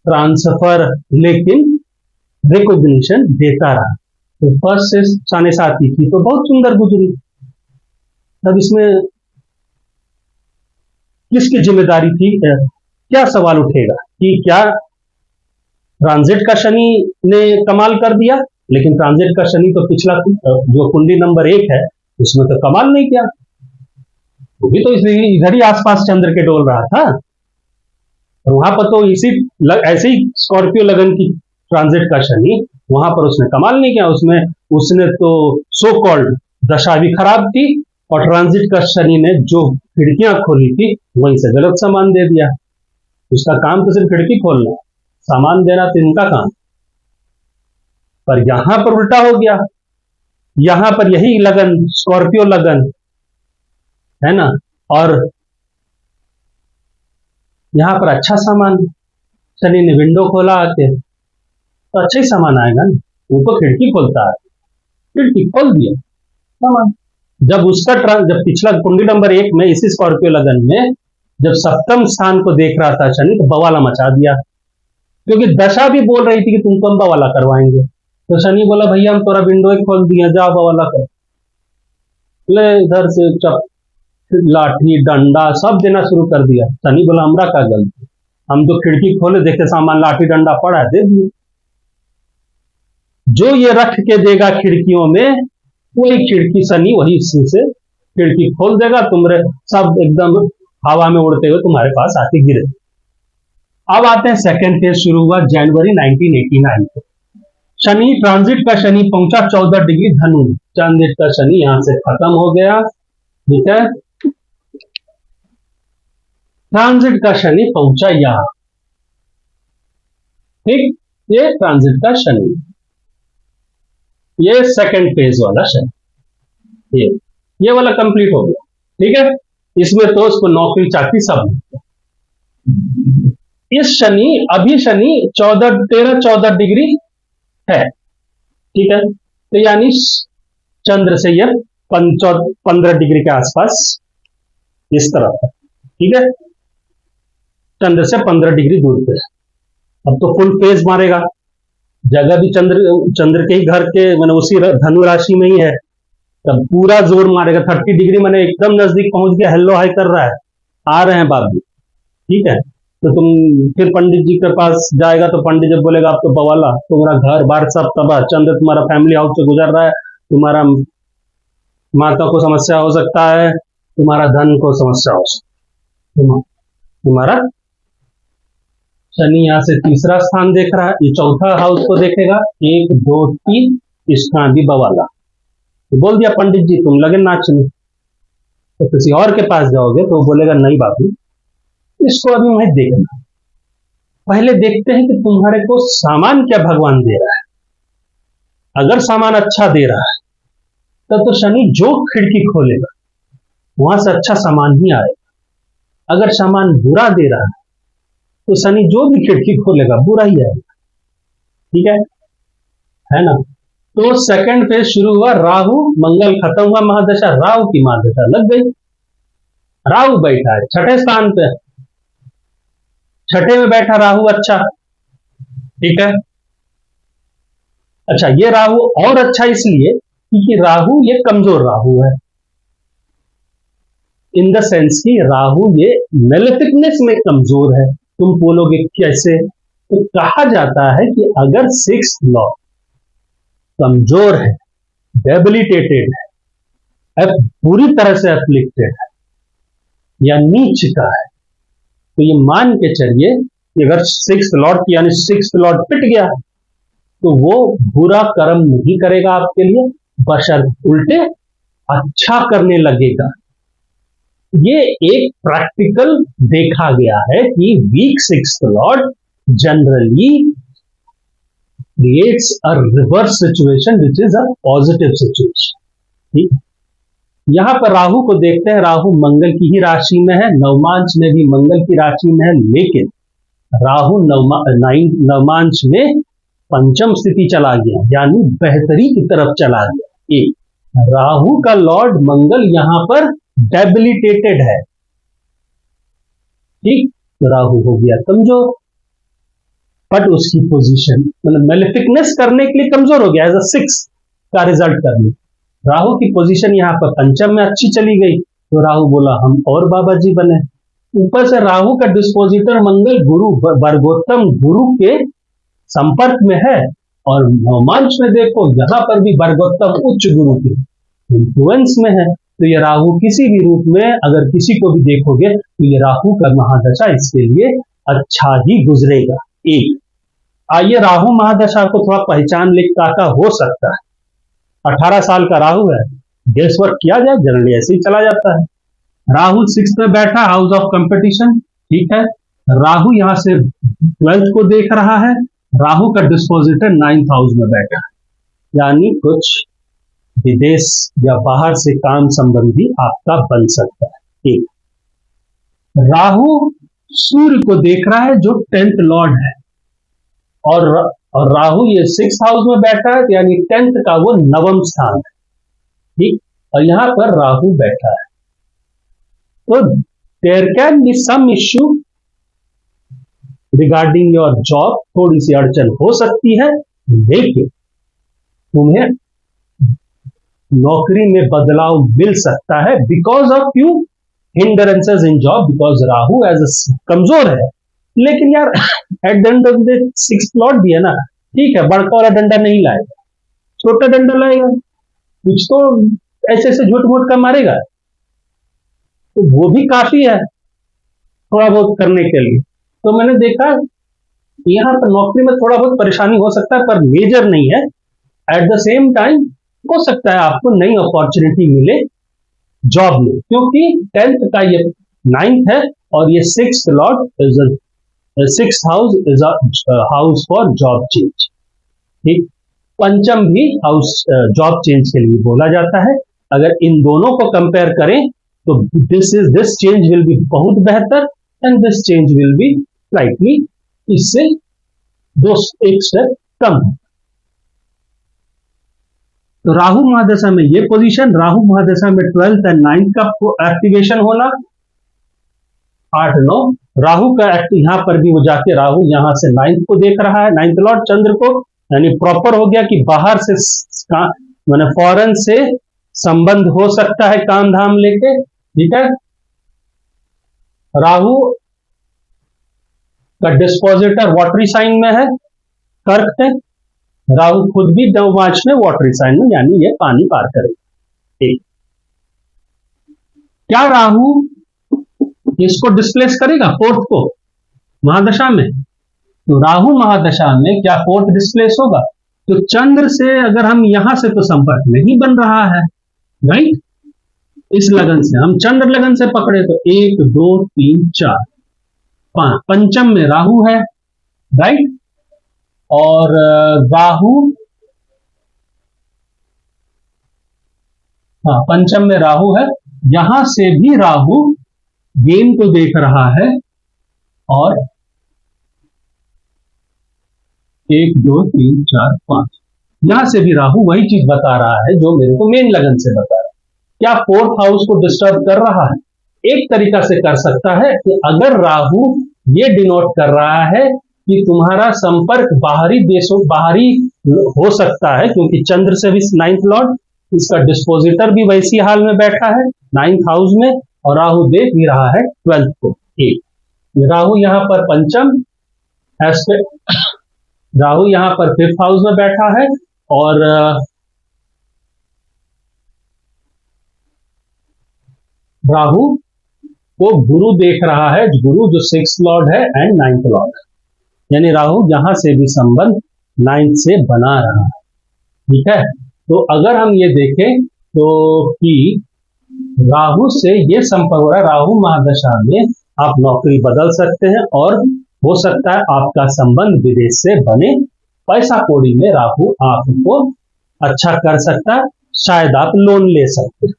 ट्रांसफर, लेकिन रिकॉग्निशन देता रहा। तो फर्स्ट से 7.5 की तो बहुत सुंदर गुजरी, तब इसमें किसकी जिम्मेदारी थी, क्या सवाल उठेगा कि क्या ट्रांजिट का शनि ने कमाल कर दिया, लेकिन ट्रांजिट का शनि तो पिछला जो कुंडली नंबर 1 है उसमें तो कमाल नहीं किया, वो भी तो इधर ही आसपास चंद्र के डोल रहा था, और वहां पर तो ऐसे ही स्कॉर्पियो लगन की ट्रांजिट का शनि, वहां पर उसने कमाल नहीं किया, उसने तो सो कॉल्ड दशा भी खराब थी, और ट्रांजिट का शनि ने जो खिड़कियां खोली थी वहीं से गलत सामान दे दिया। उसका काम तो सिर्फ खिड़की खोलना, सामान देना तो इनका काम, पर यहां पर उल्टा हो गया, यहां पर यही लगन स्कॉर्पियो लगन है ना, और यहां पर अच्छा सामान, शनि ने विंडो खोला आके तो अच्छा ही सामान आएगा ना, वो तो खिड़की खोलता है, खिड़की खोल दिया सामान। जब पिछला कुंडली नंबर 1 में इसी स्कॉर्पियो लगन में जब सप्तम स्थान को देख रहा था शनि, तो बवाला मचा दिया, क्योंकि दशा भी बोल रही थी कि तुमको हम बवाला करवाएंगे, तो शनि बोला भैया हम थोड़ा विंडो ही खोल दिया, जाओ बवाला कर ले, इधर से लाठी डंडा सब देना शुरू कर दिया। शनि बोला हमरा का गलती, हम तो खिड़की खोले देखे सामान लाठी डंडा पड़ा है, दे दिए, जो ये रख के देगा खिड़कियों में वही खिड़की शनि वही से खिड़की खोल देगा, तुम्हारे सब एकदम हवा में उड़ते हुए तुम्हारे पास आके गिरे। अब आते हैं सेकेंड फेज, शुरू हुआ जनवरी 1989 को, शनि ट्रांजिट का शनि पहुंचा 14 डिग्री धनु में, ट्रांजिट का शनि यहां से खत्म हो गया, ठीक है, ट्रांजिट का शनि पहुंचा यहां, ठीक, ये ट्रांजिट का शनि, ये सेकंड फेज वाला शनि, ये वाला कंप्लीट हो गया, ठीक है, इसमें तो उसको नौकरी चाकरी सब मिलता। इस शनि अभी शनि 13-14 डिग्री है, ठीक है, तो यानी चंद्र से यह 15 डिग्री के आसपास इस तरफ है, ठीक है, चंद्र से 15 डिग्री दूर पे। अब तो फुल फेज मारेगा, जगह भी चंद्र के ही घर के मैंने उसी धनु राशि में ही है, तब पूरा जोर मारेगा, 30 डिग्री मैंने एकदम नजदीक पहुंच गया, हेलो हाई कर रहा है, आ रहे हैं बाबू, ठीक है, तो तुम फिर पंडित जी के पास जाएगा तो पंडित जब बोलेगा आप तो बवाला, तुम्हारा घर बार सब तबाह, चंद्र तुम्हारा फैमिली हाउस से गुजर रहा है, तुम्हारा माता को समस्या हो सकता है, तुम्हारा धन को समस्या हो सकता है, तुम्हारा शनि यहां से तीसरा स्थान देख रहा है, ये चौथा हाउस को देखेगा, 1 2 3, इसका भी बवाला, तो बोल दिया पंडित जी तुम लगे नाचने, तो किसी और के पास जाओगे तो बोलेगा नहीं बाबू इसको अभी मैं देखना, पहले देखते हैं कि तुम्हारे को सामान क्या भगवान दे रहा है, अगर सामान अच्छा दे रहा है तब तो शनि जो खिड़की खोलेगा वहां से अच्छा सामान ही आएगा, अगर सामान बुरा दे रहा है तो शनि जो भी खिड़की खोलेगा बुरा ही आएगा, ठीक है ना। तो सेकंड फेज शुरू हुआ, राहु मंगल खत्म हुआ महादशा, राहु की महादशा लग गई, राहु बैठा है 6ठे स्थान पे, 6ठे में बैठा राहु, अच्छा ठीक है, अच्छा ये राहु और अच्छा इसलिए क्योंकि राहु ये कमजोर राहु है, इन द सेंस कि राहु ये मेलेफिकनेस में कमजोर है, तुम बोलोगे कैसे? तो कहा जाता है कि अगर सिक्स्थ लॉर्ड कमजोर है, डेबिलिटेटेड है, पूरी तरह से अफ्लिक्टेड है या नीच का है, तो ये मान के चलिए कि अगर सिक्स्थ लॉर्ड यानी सिक्स्थ लॉर्ड पिट गया तो वो बुरा कर्म नहीं करेगा आपके लिए, बशर्ते उल्टे अच्छा करने लगेगा। ये एक प्रैक्टिकल देखा गया है कि weak sixth lord generally creates a reverse situation which is a positive situation. ठीक, यहां पर राहु को देखते हैं, राहु मंगल की ही राशि में है, नवमांश में भी मंगल की राशि में है, लेकिन राहु नवमांश में पंचम स्थिति चला गया, यानी बेहतरी की तरफ चला गया। एक राहु का लॉर्ड मंगल यहां पर डेबिलिटेटेड है, ठीक, तो राहु हो गया कमजोर, बट उसकी पोजीशन मतलब मेलेफिकनेस करने के लिए कमजोर हो गया, एज अ सिक्स का रिजल्ट करने। राहु की पोजीशन यहां पर पंचम में अच्छी चली गई, तो राहु बोला हम और बाबा जी बने। ऊपर से राहु का डिस्पोजिटर मंगल गुरु वर्गोत्तम गुरु के संपर्क में है, और नवमांश में देखो यहां पर भी वर्गोत्तम उच्च गुरु के इन्फ्लुएंस में है। तो ये राहु किसी भी रूप में अगर किसी को भी देखोगे तो ये राहु का महादशा इसके लिए अच्छा ही गुजरेगा। एक आइए राहु महादशा को थोड़ा पहचान ले का हो सकता है। 18 साल का राहु है, गेस वर्क किया जाए जनरली ऐसे ही चला जाता है। राहु 6 में बैठा, हाउस ऑफ कंपटीशन, ठीक है। राहु यहां से 12th को देख रहा है, राहु का डिस्पोजिटर 9th हाउस में बैठा है, यानी कुछ विदेश या बाहर से काम संबंधी आपका बन सकता है। एक राहु सूर्य को देख रहा है जो 10th लॉर्ड है, और राहु ये 6th हाउस में बैठा है, यानी 10th का वो नवम स्थान है, ठीक। और यहां पर राहु बैठा है, तो there can be some issue regarding your job, थोड़ी सी अड़चन हो सकती है, लेकिन तुम्हें नौकरी में बदलाव मिल सकता है because of few hindrances in job, because Rahu as कमजोर है। लेकिन यार at the end of the 6th lord भी है ना, ठीक है, बड़का वाला डंडा नहीं लाएगा, छोटा डंडा लाएगा, कुछ तो ऐसे ऐसे झूठ मूठ का मारेगा, तो वो भी काफी है थोड़ा बहुत करने के लिए। तो मैंने देखा यहां पर नौकरी में थोड़ा बहुत परेशानी हो सकता है, पर मेजर नहीं है। एट द सेम टाइम हो सकता है आपको नई अपॉर्चुनिटी मिले जॉब में, क्योंकि 10th का ये 9th है, और ये 6th Lord is 6th house is a house for job change, ठीक। पंचम भी हाउस जॉब चेंज के लिए बोला जाता है। अगर इन दोनों को कंपेयर करें तो दिस चेंज विल बी बहुत बेहतर, and this change will be slightly इससे एक स्टेप कम है। तो राहु महादशा में ये पोजीशन, राहु महादशा में 12th एंड 9th का एक्टिवेशन होना, 8-9 राहु का यहां पर भी वो जाके राहु यहां से 9th को देख रहा है, 9th लॉर्ड चंद्र को, यानी प्रॉपर हो गया कि बाहर से माने फॉरेन से संबंध हो सकता है काम धाम लेके, ठीक है। राहु का डिस्पोजिटर वाटरी साइन में है, कर्क है, राहु खुद भी नवमांश में वाटरी साइन में, यानी ये पानी पार करेगा। एक क्या राहु इसको डिस्प्लेस करेगा 4th को महादशा में? तो राहु महादशा में क्या 4th डिस्प्लेस होगा? तो चंद्र से अगर हम यहां से तो संपर्क नहीं बन रहा है, राइट। इस लगन से हम चंद्र लगन से पकड़े तो 1 2 3 4 5 पंचम में राहु है, राइट। और राहु, हाँ पंचम में राहु है, यहां से भी राहु गेन को देख रहा है, और 1 2 3 4 5 यहां से भी राहु वही चीज बता रहा है जो मेरे को मेन लगन से बता रहा है। क्या 4th हाउस को डिस्टर्ब कर रहा है? एक तरीका से कर सकता है कि अगर राहु ये डिनोट कर रहा है कि तुम्हारा संपर्क बाहरी देशों बाहरी हो सकता है, क्योंकि चंद्र से भी 9th लॉर्ड, इसका डिस्पोजिटर भी वैसी हाल में बैठा है 9th हाउस में, और राहु देख भी रहा है 12th को। एक राहु यहां पर पंचम एस्पेक्ट, राहु यहां पर 5th हाउस में बैठा है, और राहु को गुरु देख रहा है, गुरु जो 6th लॉर्ड है एंड 9th लॉर्ड है, यानी राहु यहां से भी संबंध 9th से बना रहा है। ठीक है, तो अगर हम ये देखें तो कि राहु से ये संपर्क हो रहा है, राहु महादशा में आप नौकरी बदल सकते हैं, और हो सकता है आपका संबंध विदेश से बने, पैसा कौड़ी में राहु आपको अच्छा कर सकता है, शायद आप लोन ले सकते हैं।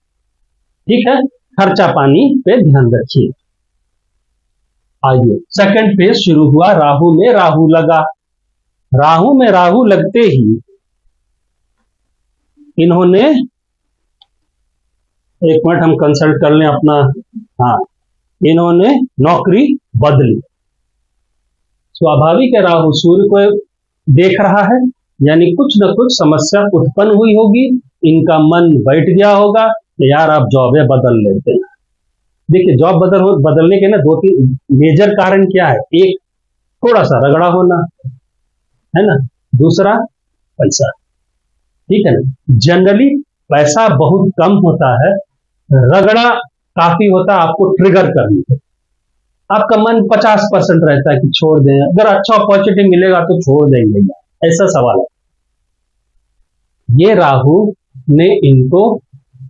ठीक है, खर्चा पानी पे ध्यान रखिए। आइए, सेकंड फेज शुरू हुआ, राहु में राहु लगा। राहु में राहु लगते ही इन्होंने, एक मिनट हम कंसल्ट कर लें अपना, हाँ, इन्होंने नौकरी बदली। स्वाभाविक है, राहु सूर्य को देख रहा है, यानी कुछ न कुछ समस्या उत्पन्न हुई होगी, इनका मन बैठ गया होगा कि यार आप जॉब बदल लेते हैं। देखिए, जॉब बदलने के ना 2-3 मेजर कारण क्या है। एक, थोड़ा सा रगड़ा होना है ना, दूसरा पैसा। ठीक है ना, जनरली पैसा बहुत कम होता है, रगड़ा काफी होता है आपको ट्रिगर करने के। आपका मन 50% रहता है कि छोड़ दें, अगर अच्छा अपॉर्चुनिटी मिलेगा तो छोड़ देंगे, ऐसा सवाल है। ये राहु ने इनको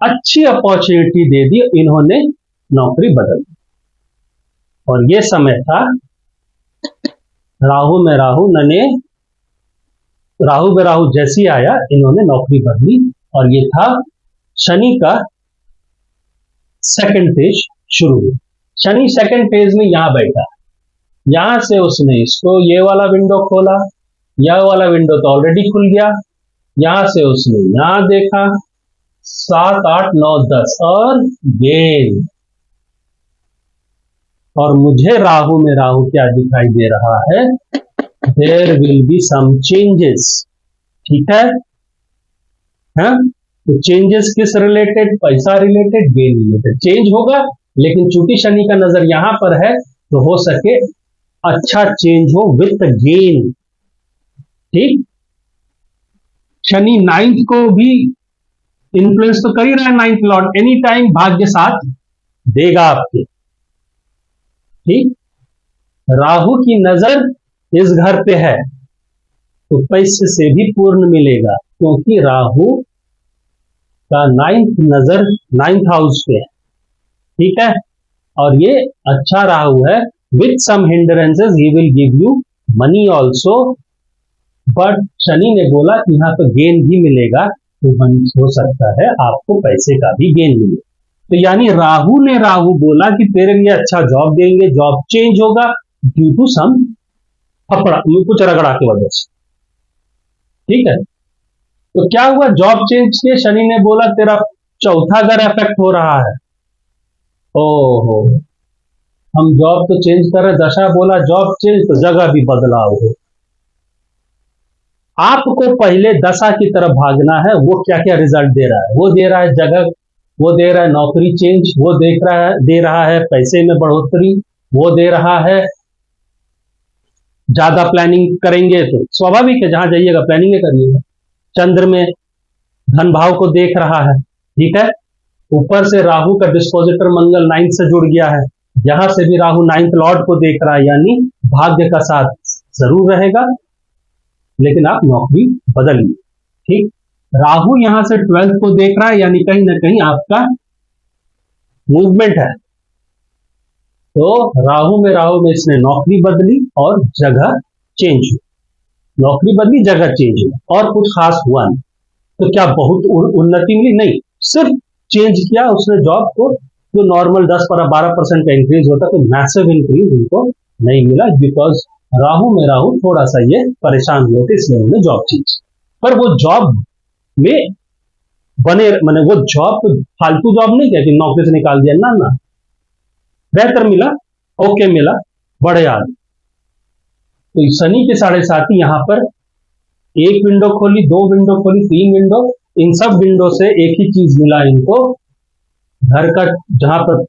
अच्छी अपॉर्चुनिटी दे दी, इन्होंने नौकरी बदल दी, और ये समय था राहु में राहु ने, राहु में राहु जैसी आया इन्होंने नौकरी बदली, और ये था शनि का सेकंड फेज शुरू हुआ। शनि सेकंड फेज में यहां बैठा, यहां से उसने इसको ये वाला विंडो खोला, यह वाला विंडो तो ऑलरेडी खुल गया, यहां से उसने यहां देखा 7, 8, 9, 10 और गेन। और मुझे राहु में राहु क्या दिखाई दे रहा है, there will be some changes. ठीक है, हाँ? तो चेंजेस किस रिलेटेड, पैसा रिलेटेड, गेन रिलेटेड चेंज होगा, लेकिन चूंकि शनि का नजर यहां पर है तो हो सके अच्छा चेंज हो विथ गेन। ठीक, शनि 9th को भी इन्फ्लुएंस तो कर ही रहा है, 9th लॉर्ड एनी टाइम भाग्य साथ देगा आपके। ठीक, राहु की नजर इस घर पे है तो पैसे से भी पूर्ण मिलेगा, क्योंकि राहु का 9th नजर 9th हाउस पे है। ठीक है, और ये अच्छा राहु है, with some hindrances he will give you money also, but Shani ने बोला कि यहाँ पे गेन भी मिलेगा, तो हो सकता है आपको पैसे का भी गेन मिले। तो यानी राहु ने राहु बोला कि तेरे लिए अच्छा जॉब देंगे, जॉब चेंज होगा ड्यू टू सम फपड़ा, कुछ रगड़ा की वजह से। ठीक है, तो क्या हुआ, जॉब चेंज के शनि ने बोला तेरा चौथा घर अफेक्ट हो रहा है। ओहो, हम जॉब तो चेंज कर रहे, दशा बोला जॉब चेंज, तो जगह भी बदलाव हो। आपको पहले दशा की तरफ भागना है, वो क्या क्या रिजल्ट दे रहा है, वो दे रहा है जगह, वो दे रहा है नौकरी चेंज, वो दे रहा है पैसे में बढ़ोतरी, वो दे रहा है ज्यादा प्लानिंग करेंगे तो स्वाभाविक है, जहां जाइएगा प्लानिंग करिएगा। चंद्र में धन भाव को देख रहा है। ठीक है, ऊपर से राहु का डिस्पोजिटर मंगल 9th से जुड़ गया है, यहां से भी राहु 9th लॉर्ड को देख रहा है, यानी भाग्य का साथ जरूर रहेगा, लेकिन आप नौकरी बदलिए। ठीक, राहु यहां से 12th को देख रहा है, यानी कहीं ना कहीं आपका मूवमेंट है। तो राहु में इसने नौकरी बदली और जगह चेंज हुई, नौकरी बदली जगह चेंज हुई, और कुछ खास हुआ नहीं। तो क्या बहुत उन्नति मिली? नहीं, सिर्फ चेंज किया उसने जॉब को, जो नॉर्मल 10-12% का इंक्रीज होता, तो मैसिव इंक्रीज उनको नहीं मिला, बिकॉज राहु में राहु थोड़ा सा ये परेशान हुए थे, इसलिए उन्होंने जॉब चेंज। पर वो जॉब में बने, मैंने वो जॉब फालतू जॉब नहीं किया कि नौकरी से निकाल दिया, ना ना, बेहतर मिला, ओके मिला, बढ़िया। तो शनि के 7.5 यहां पर एक विंडो खोली, 2 विंडो खोली, 3 विंडो, इन सब विंडो से एक ही चीज मिला इनको, घर का जहां पर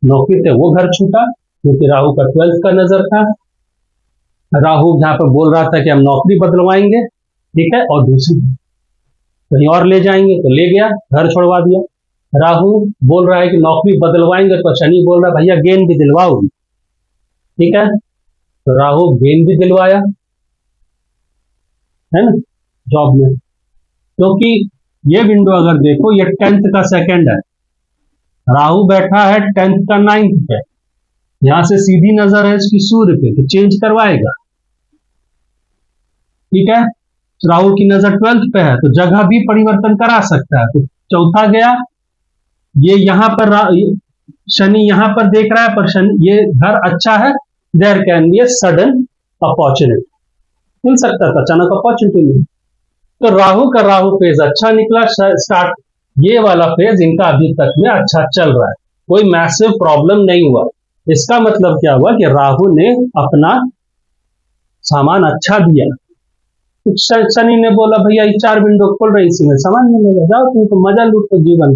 नौकरी थे वो घर छूटा, क्योंकि राहु का 12th का नजर था। राहु यहाँ पर बोल रहा था कि हम नौकरी बदलवाएंगे, ठीक है, और दूसरी कहीं और ले जाएंगे, तो ले गया, घर छोड़वा दिया। राहु बोल रहा है कि नौकरी बदलवाएंगे, तो शनि बोल रहा है भैया गेंद भी दिलवाओ, ठीक है, तो राहु गेंद भी दिलवाया, है ना, जॉब में। क्योंकि ये विंडो अगर देखो, ये 10th का सेकंड है, राहु बैठा है 10th का 9th पे, यहां से सीधी नजर है इसकी सूर्य पे, तो चेंज करवाएगा, ठीक है। राहु की नजर 12th पे है, तो जगह भी परिवर्तन करा सकता है। तो चौथा गया, ये यहां पर शनि यहां पर देख रहा है, पर शनि ये घर अच्छा है, there can be a sudden opportunity, मिल सकता था अचानक अपॉर्चुनिटी मिली। तो राहु का राहु फेज अच्छा निकला स्टार्ट, ये वाला फेज इनका अभी तक में अच्छा चल रहा है, कोई मैसिव प्रॉब्लम नहीं हुआ। इसका मतलब क्या हुआ कि राहु ने अपना सामान अच्छा दिया। शनि ने बोला भैया ये 4 विंडो खोल रही, इसी में सामान मिलेगा, जाओ तुमको मजा लूटो जीवन,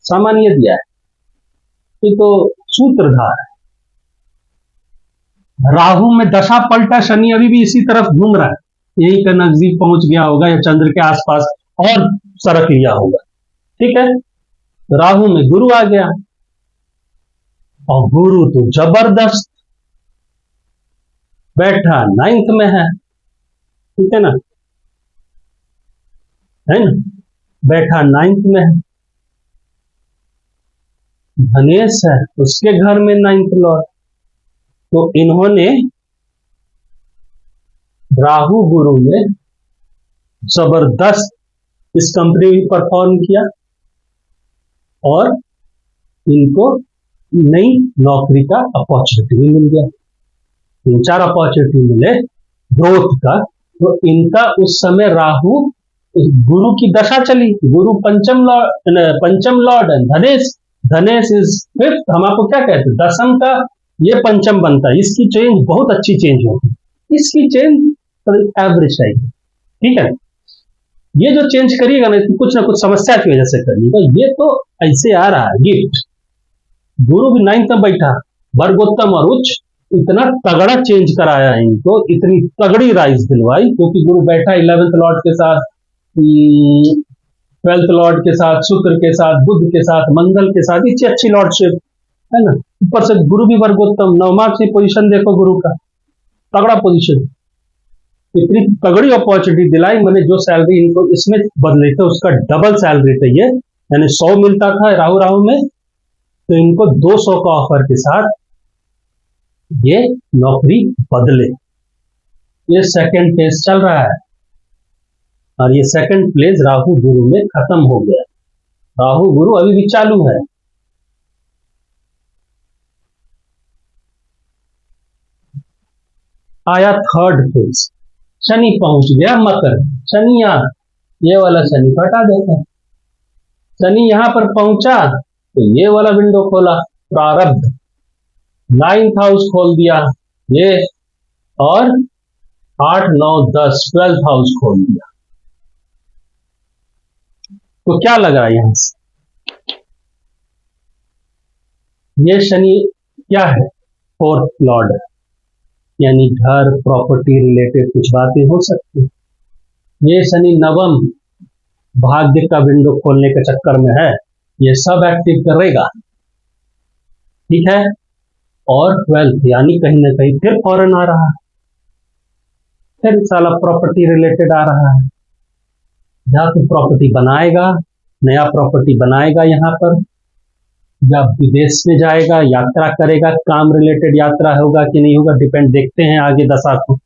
सामान ये दिया है, ये तो सूत्रधार है। राहु में दशा पलटा, शनि अभी भी इसी तरफ घूम रहा है, यही का नजदीक पहुंच गया होगा या चंद्र के आसपास और सरक लिया होगा, ठीक है। राहु में गुरु आ गया, और गुरु तो जबरदस्त बैठा 9th में है, ठीक है ना, बैठा 9th में है, धनेश है उसके घर में 9th लॉर्ड। तो इन्होंने राहु गुरु में जबरदस्त इस कंपनी में परफॉर्म किया, और इनको नई नौकरी का अपॉर्चुनिटी भी मिल गया, 3-4 अपॉर्चुनिटी मिले ग्रोथ का। तो इनका उस समय राहु गुरु की दशा चली, गुरु पंचम लॉर्ड है, धनेश इज 5th, हम आपको क्या कहते हैं, दशम का ये पंचम बनता है, इसकी चेंज बहुत अच्छी चेंज होगी, इसकी चेंज एवरेज रहेगी, ठीक है। ये जो चेंज करिएगा ना कुछ समस्या की वजह से करिएगा, ये तो ऐसे आ रहा है गिफ्ट। गुरु भी 9th में बैठा, वर्गोत्तम और उच्च, इतना तगड़ा चेंज कराया इनको, इतनी तगड़ी राइज दिलवाई, क्योंकि गुरु बैठा 11th लॉर्ड के साथ, 12th लॉर्ड के साथ, शुक्र के साथ, बुध के साथ, मंगल के साथ, इतनी अच्छी लॉर्डशिप है ना। ऊपर से गुरु भी वर्गोत्तम, 9वां की पोजीशन देखो गुरु का, तगड़ा पोजीशन, इतनी तगड़ी अपॉर्चुनिटी दिलाई, मैंने जो सैलरी इनको इसमें बदले थे उसका डबल सैलरी थे ये, यानी 100 मिलता था राहु में, तो इनको 200 का ऑफर के साथ ये नौकरी बदले। ये सेकंड फेज चल रहा है, और ये सेकंड फेज राहु गुरु में खत्म हो गया, राहु गुरु अभी भी चालू है। आया थर्ड फेज, शनि पहुंच गया मकर, शनि यहां, ये वाला शनि को हटा देता है, शनि यहां पर पहुंचा तो ये वाला विंडो खोला, प्रारब्ध, 9th हाउस खोल दिया ये, और 8, 9, 10 12th हाउस खोल दिया। तो क्या लगा यहां से, ये शनि क्या है, 4th लॉर्ड है, यानी घर प्रॉपर्टी रिलेटेड कुछ बातें हो सकती। ये शनि नवम भाग्य का विंडो खोलने के चक्कर में है, ये सब एक्टिव करेगा, ठीक है। और 12th यानी कहीं ना कहीं फिर फॉरेन आ रहा है, फिर साला प्रॉपर्टी रिलेटेड आ रहा है, जाके प्रॉपर्टी बनाएगा, नया प्रॉपर्टी बनाएगा यहाँ पर, या विदेश में जाएगा, यात्रा करेगा, काम रिलेटेड यात्रा होगा कि नहीं होगा, डिपेंड, देखते हैं आगे दशा को।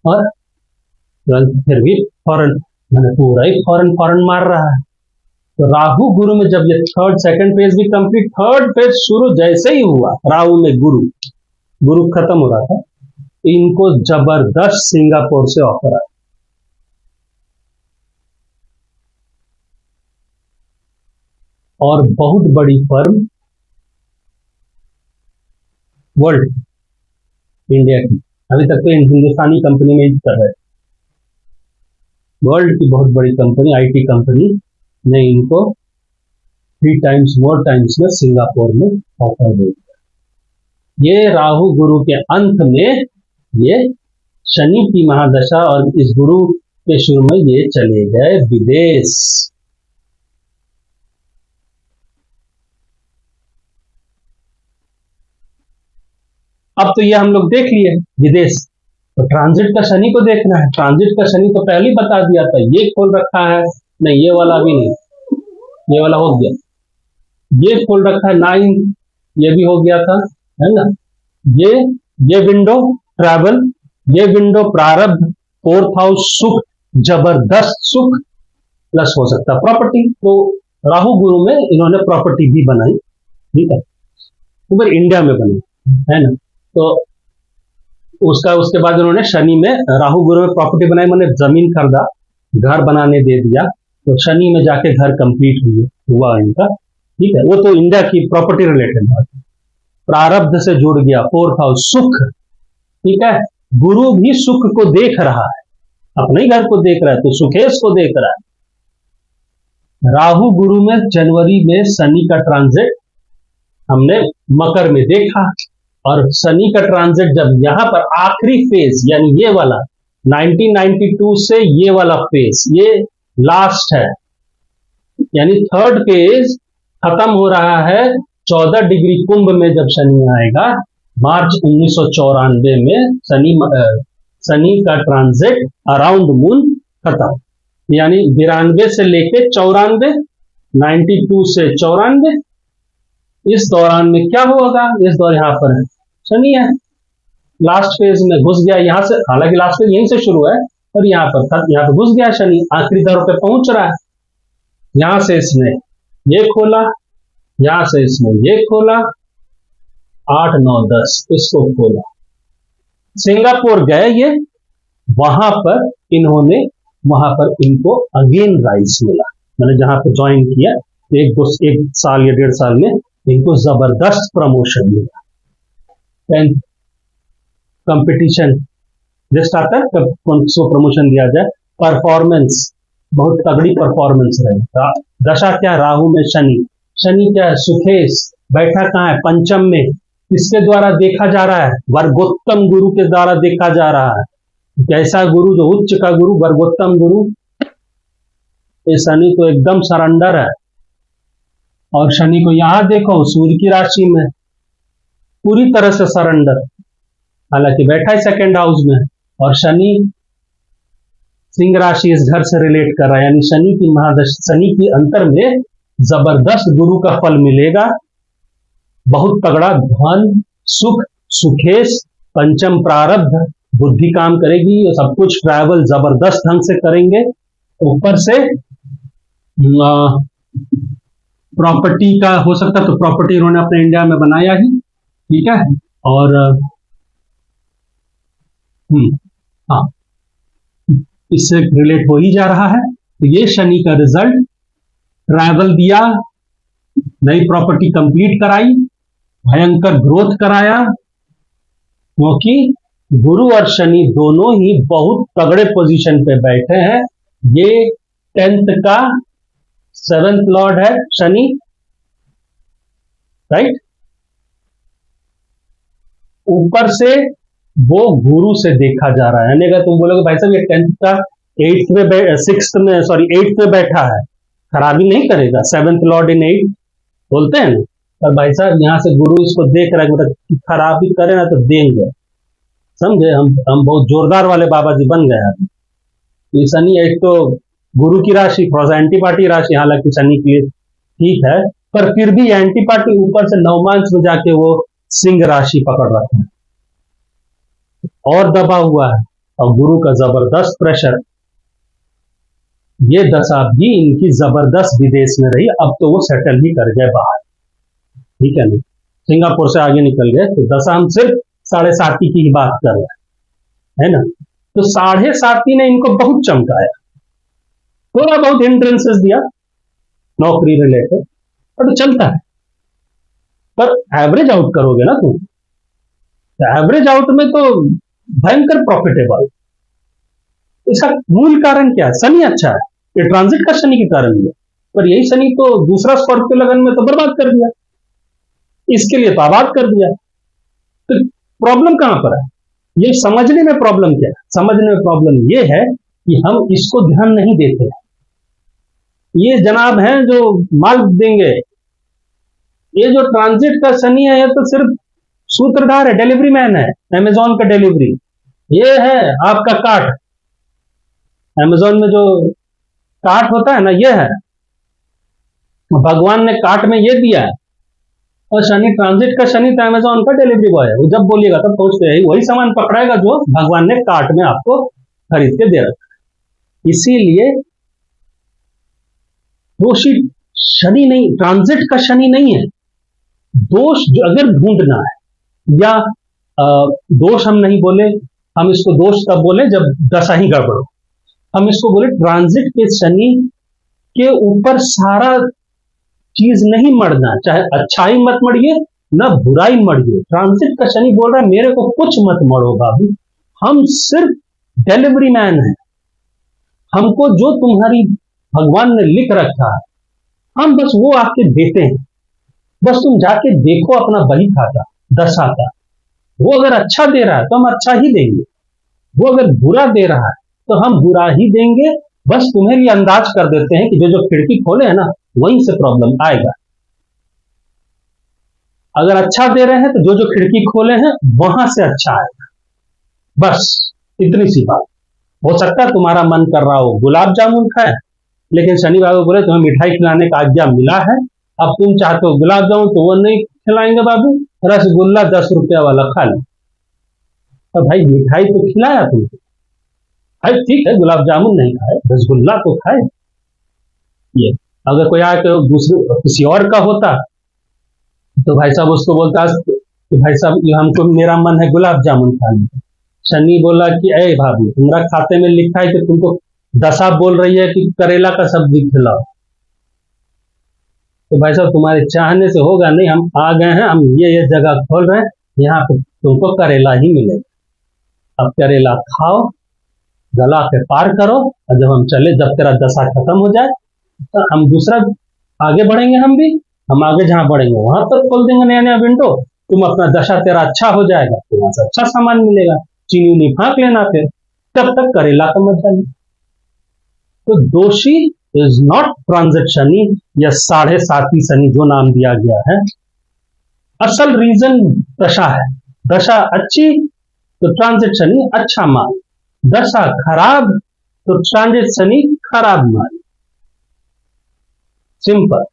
और फिर भी फॉरेन, मैंने पूरा ही फॉरेन मार रहा है। तो राहु गुरु में जब ये सेकंड फेज भी कंप्लीट, थर्ड फेज शुरू जैसे ही हुआ, राहु में गुरु खत्म हो रहा था, इनको जबरदस्त सिंगापुर से ऑफर आया, और बहुत बड़ी फर्म वर्ल्ड इंडिया की, अभी तक तो हिंदुस्तानी कंपनी में कर रहे, वर्ल्ड की बहुत बड़ी कंपनी, आईटी कंपनी ने इनको 3 टाइम्स मोर टाइम्स में सिंगापुर में ऑफर दे दिया। ये राहु गुरु के अंत में ये शनि की महादशा और इस गुरु के शुरू में ये चले गए विदेश। अब तो ये हम लोग देख लिए विदेश, तो ट्रांजिट का शनि को देखना है। ट्रांजिट का शनि तो पहले ही बता दिया था, ये खोल रखा है, नहीं ये वाला भी नहीं, ये वाला हो गया, ये खोल रखा है 9, ये भी हो गया था, है ना। ये विंडो ट्रैवल, ये विंडो प्रारब्ध, 4th हाउस सुख, जबरदस्त सुख, प्लस हो सकता है प्रॉपर्टी। तो राहु गुरु में इन्होंने प्रॉपर्टी भी बनाई, ठीक है, तो फिर इंडिया में बनी, है ना। तो उसके बाद उन्होंने शनि में, राहु गुरु में प्रॉपर्टी बनाई, मैंने जमीन खरीदा, घर बनाने दे दिया, तो शनि में जाके घर कंप्लीट हुआ इनका, ठीक है। वो तो इंडिया की प्रॉपर्टी रिलेटेड बात है। प्रारब्ध से जुड़ गया 4th हाउस सुख, ठीक है। गुरु भी सुख को देख रहा है, अपने ही घर को देख रहा है, तो सुखेश को देख रहा है। राहु गुरु में जनवरी में शनि का ट्रांजिट हमने मकर में देखा, और शनि का ट्रांजिट जब यहां पर आखिरी फेज, यानी ये वाला 1992 से ये वाला फेज, ये लास्ट है, यानी 3rd फेज खत्म हो रहा है 14 डिग्री कुंभ में जब शनि आएगा, मार्च 1994 में शनि का ट्रांजिट अराउंड मून खत्म, यानी 92 से लेके 94, 92 से 94, इस दौरान में क्या होगा, इस दौरान यहां पर शनि है, लास्ट फेज में घुस गया यहां से, हालांकि लास्ट फेज यहीं से शुरू है, पर यहां पर घुस गया शनि, आखिरी दौर पे पहुंच रहा है। यहां से इसने ये खोला, यहां से इसने ये खोला, 8, 9, 10 इसको खोला, सिंगापुर गए ये, वहां पर इनको अगेन राइज मिला, मैंने जहां पर ज्वाइन किया, एक साल या 1.5 साल में इनको जबरदस्त प्रमोशन मिला। कंपटीशन जस्ट आता है कब कौन को प्रमोशन दिया जाए, परफॉर्मेंस, बहुत तगड़ी परफॉर्मेंस रहे। दशा क्या, राहु में शनि, शनि क्या है, सुखेश, बैठा कहाँ है, पंचम में, किसके द्वारा देखा जा रहा है, वर्गोत्तम गुरु के द्वारा देखा जा रहा है। कैसा गुरु, जो उच्च का गुरु, वर्गोत्तम गुरु, ये शनि तो एकदम सरेंडर है। और शनि को यहां देखो सूर्य की राशि में, पूरी तरह से सरेंडर, हालांकि बैठा है 2nd हाउस में, और शनि सिंह राशि इस घर से रिलेट कर रहा है, यानी शनि की अंतर में जबरदस्त गुरु का फल मिलेगा, बहुत तगड़ा धन सुख सुखेश, पंचम प्रारब्ध, बुद्धि काम करेगी, सब कुछ ट्रैवल जबरदस्त ढंग से करेंगे, ऊपर से प्रॉपर्टी का हो सकता है, तो प्रॉपर्टी उन्होंने अपने इंडिया में बनाया ही, ठीक है। और हाँ, इससे रिलेट हो ही जा रहा है। तो ये शनि का रिजल्ट, ट्रैवल दिया, नई प्रॉपर्टी कंप्लीट कराई, भयंकर ग्रोथ कराया, क्योंकि गुरु और शनि दोनों ही बहुत तगड़े पोजीशन पे बैठे हैं। ये 10th का 7th लॉर्ड है शनि, राइट। ऊपर से वो गुरु से देखा जा रहा है, यानी अगर तुम बोलोगे भाई साहब ये 10th का 8th में 6th में 8th में बैठा है, खराबी नहीं करेगा, 7th लॉर्ड इन 8 बोलते हैं ना, पर भाई साहब यहाँ से गुरु इसको देख रहा है, मतलब खराबी करे ना तो देंगे, समझे। हम बहुत जोरदार वाले बाबा जी बन गए हैं। ये शनि एक तो गुरु की राशि, थोड़ा सा एंटी पार्टी राशि, हालांकि शनि की ठीक है, पर फिर भी एंटी पार्टी, ऊपर से नवमांश में जाके वो सिंह राशि पकड़ रखा है और दबा हुआ है, और गुरु का जबरदस्त प्रेशर। ये दशा भी इनकी जबरदस्त विदेश में रही, अब तो वो सेटल ही कर गए बाहर, ठीक है ना, सिंगापुर से आगे निकल गए। तो दशा हम सिर्फ 7.5 की ही बात कर रहे हैं, है ना। तो 7.5 ने इनको बहुत चमकाया, थोड़ा बहुत हिंड्रेंसेस दिया नौकरी रिलेटेड, और तो चलता है, पर एवरेज आउट करोगे ना तुम, एवरेज आउट में तो भयंकर प्रॉफिटेबल। इसका मूल कारण क्या है, शनि अच्छा है, ये ट्रांजिट का शनि के कारण ही है, पर यही शनि तो दूसरा स्कॉर्पियो लगन में तो बर्बाद कर दिया, इसके लिए तो आबाद कर दिया। तो प्रॉब्लम कहां पर है? ये समझने में प्रॉब्लम क्या है? समझने में प्रॉब्लम ये है कि हम इसको ध्यान नहीं देते। ये जनाब हैं जो माल देंगे, ये जो ट्रांजिट का शनि है, ये तो सिर्फ सूत्रधार है, डिलीवरी मैन है, अमेजोन का डिलीवरी। ये है आपका काठ, अमेजोन में जो काठ होता है ना, ये है भगवान ने काठ में ये दिया है। और शनि ट्रांजिट का शनि तो अमेजोन का डिलीवरी बॉय है, वो जब बोलिएगा तब पहुंच पे वही सामान पकड़ाएगा जो भगवान ने काट में आपको खरीद के दे रखा। इसीलिए दोषी शनि नहीं, ट्रांजिट का शनि नहीं है। दोष जो अगर ढूंढना है, या दोष हम नहीं बोले, हम इसको दोष तब बोले जब दशा ही गड़बड़ हो। हम इसको बोले ट्रांजिट के शनि के ऊपर सारा चीज नहीं मरना, चाहे अच्छाई मत मरिए ना बुराई मरिए। ट्रांजिट का शनि बोल रहा है मेरे को कुछ मत मरो बाबू, हम सिर्फ डिलीवरी मैन हैं। हमको जो तुम्हारी भगवान ने लिख रखा है हम बस वो आके देते हैं। बस तुम जाके देखो अपना बही खाता दशा का, वो अगर अच्छा दे रहा है तो हम अच्छा ही देंगे, वो अगर बुरा दे रहा है तो हम बुरा ही देंगे। बस तुम्हें भी अंदाज कर देते हैं कि जो जो खिड़की खोले है ना वहीं से प्रॉब्लम आएगा। अगर अच्छा दे रहे हैं तो जो जो खिड़की खोले हैं वहां से अच्छा आएगा। बस इतनी सी बात। हो सकता है तुम्हारा मन कर रहा हो गुलाब जामुन खाए, लेकिन शनि बाबू बोले तुम्हें मिठाई खिलाने का आज्ञा मिला है, अब तुम चाहते हो गुलाब जामुन तो वो नहीं खिलाएंगे बाबू, रसगुल्ला 10 रुपया वाला खा लो। तो भाई मिठाई तो खिलाया तुमको, भाई ठीक है गुलाब जामुन नहीं खाए, रसगुल्ला तो खाए। ये अगर कोई आके दूसरे किसी और का होता तो भाई साहब उसको बोलता कि भाई साहब ये हमको मेरा मन है गुलाब जामुन खाने का। शनि बोला कि अरे भाभी तुम्हारा खाते में लिखा है कि तुमको दशा बोल रही है कि करेला का सब्जी खिलाओ, तो भाई साहब तुम्हारे चाहने से होगा नहीं, हम आ गए हैं, हम ये जगह खोल रहे हैं, यहाँ पे तुमको करेला ही मिलेगा। अब करेला खाओ, गला पे पार करो, और जब हम चले, जब तेरा दशा खत्म हो जाए तो हम दूसरा आगे बढ़ेंगे। हम आगे जहां बढ़ेंगे वहां पर खोल देंगे नया नया विंडो। तुम अपना दशा तेरा अच्छा हो जाएगा तो वहां से अच्छा सामान मिलेगा, चीनी उनी फाँक लेना, फिर तब तक करेला का मत जाना। तो दोषी इज नॉट ट्रांजिट शनि या 7.5 शनि जो नाम दिया गया है। असल रीजन दशा है। दशा अच्छी तो ट्रांजिट शनि अच्छा माल, दशा खराब तो ट्रांजिट शनि खराब माल। सिंपल।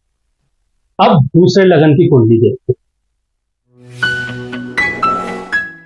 अब दूसरे लगन की कुंडली देखते हैं।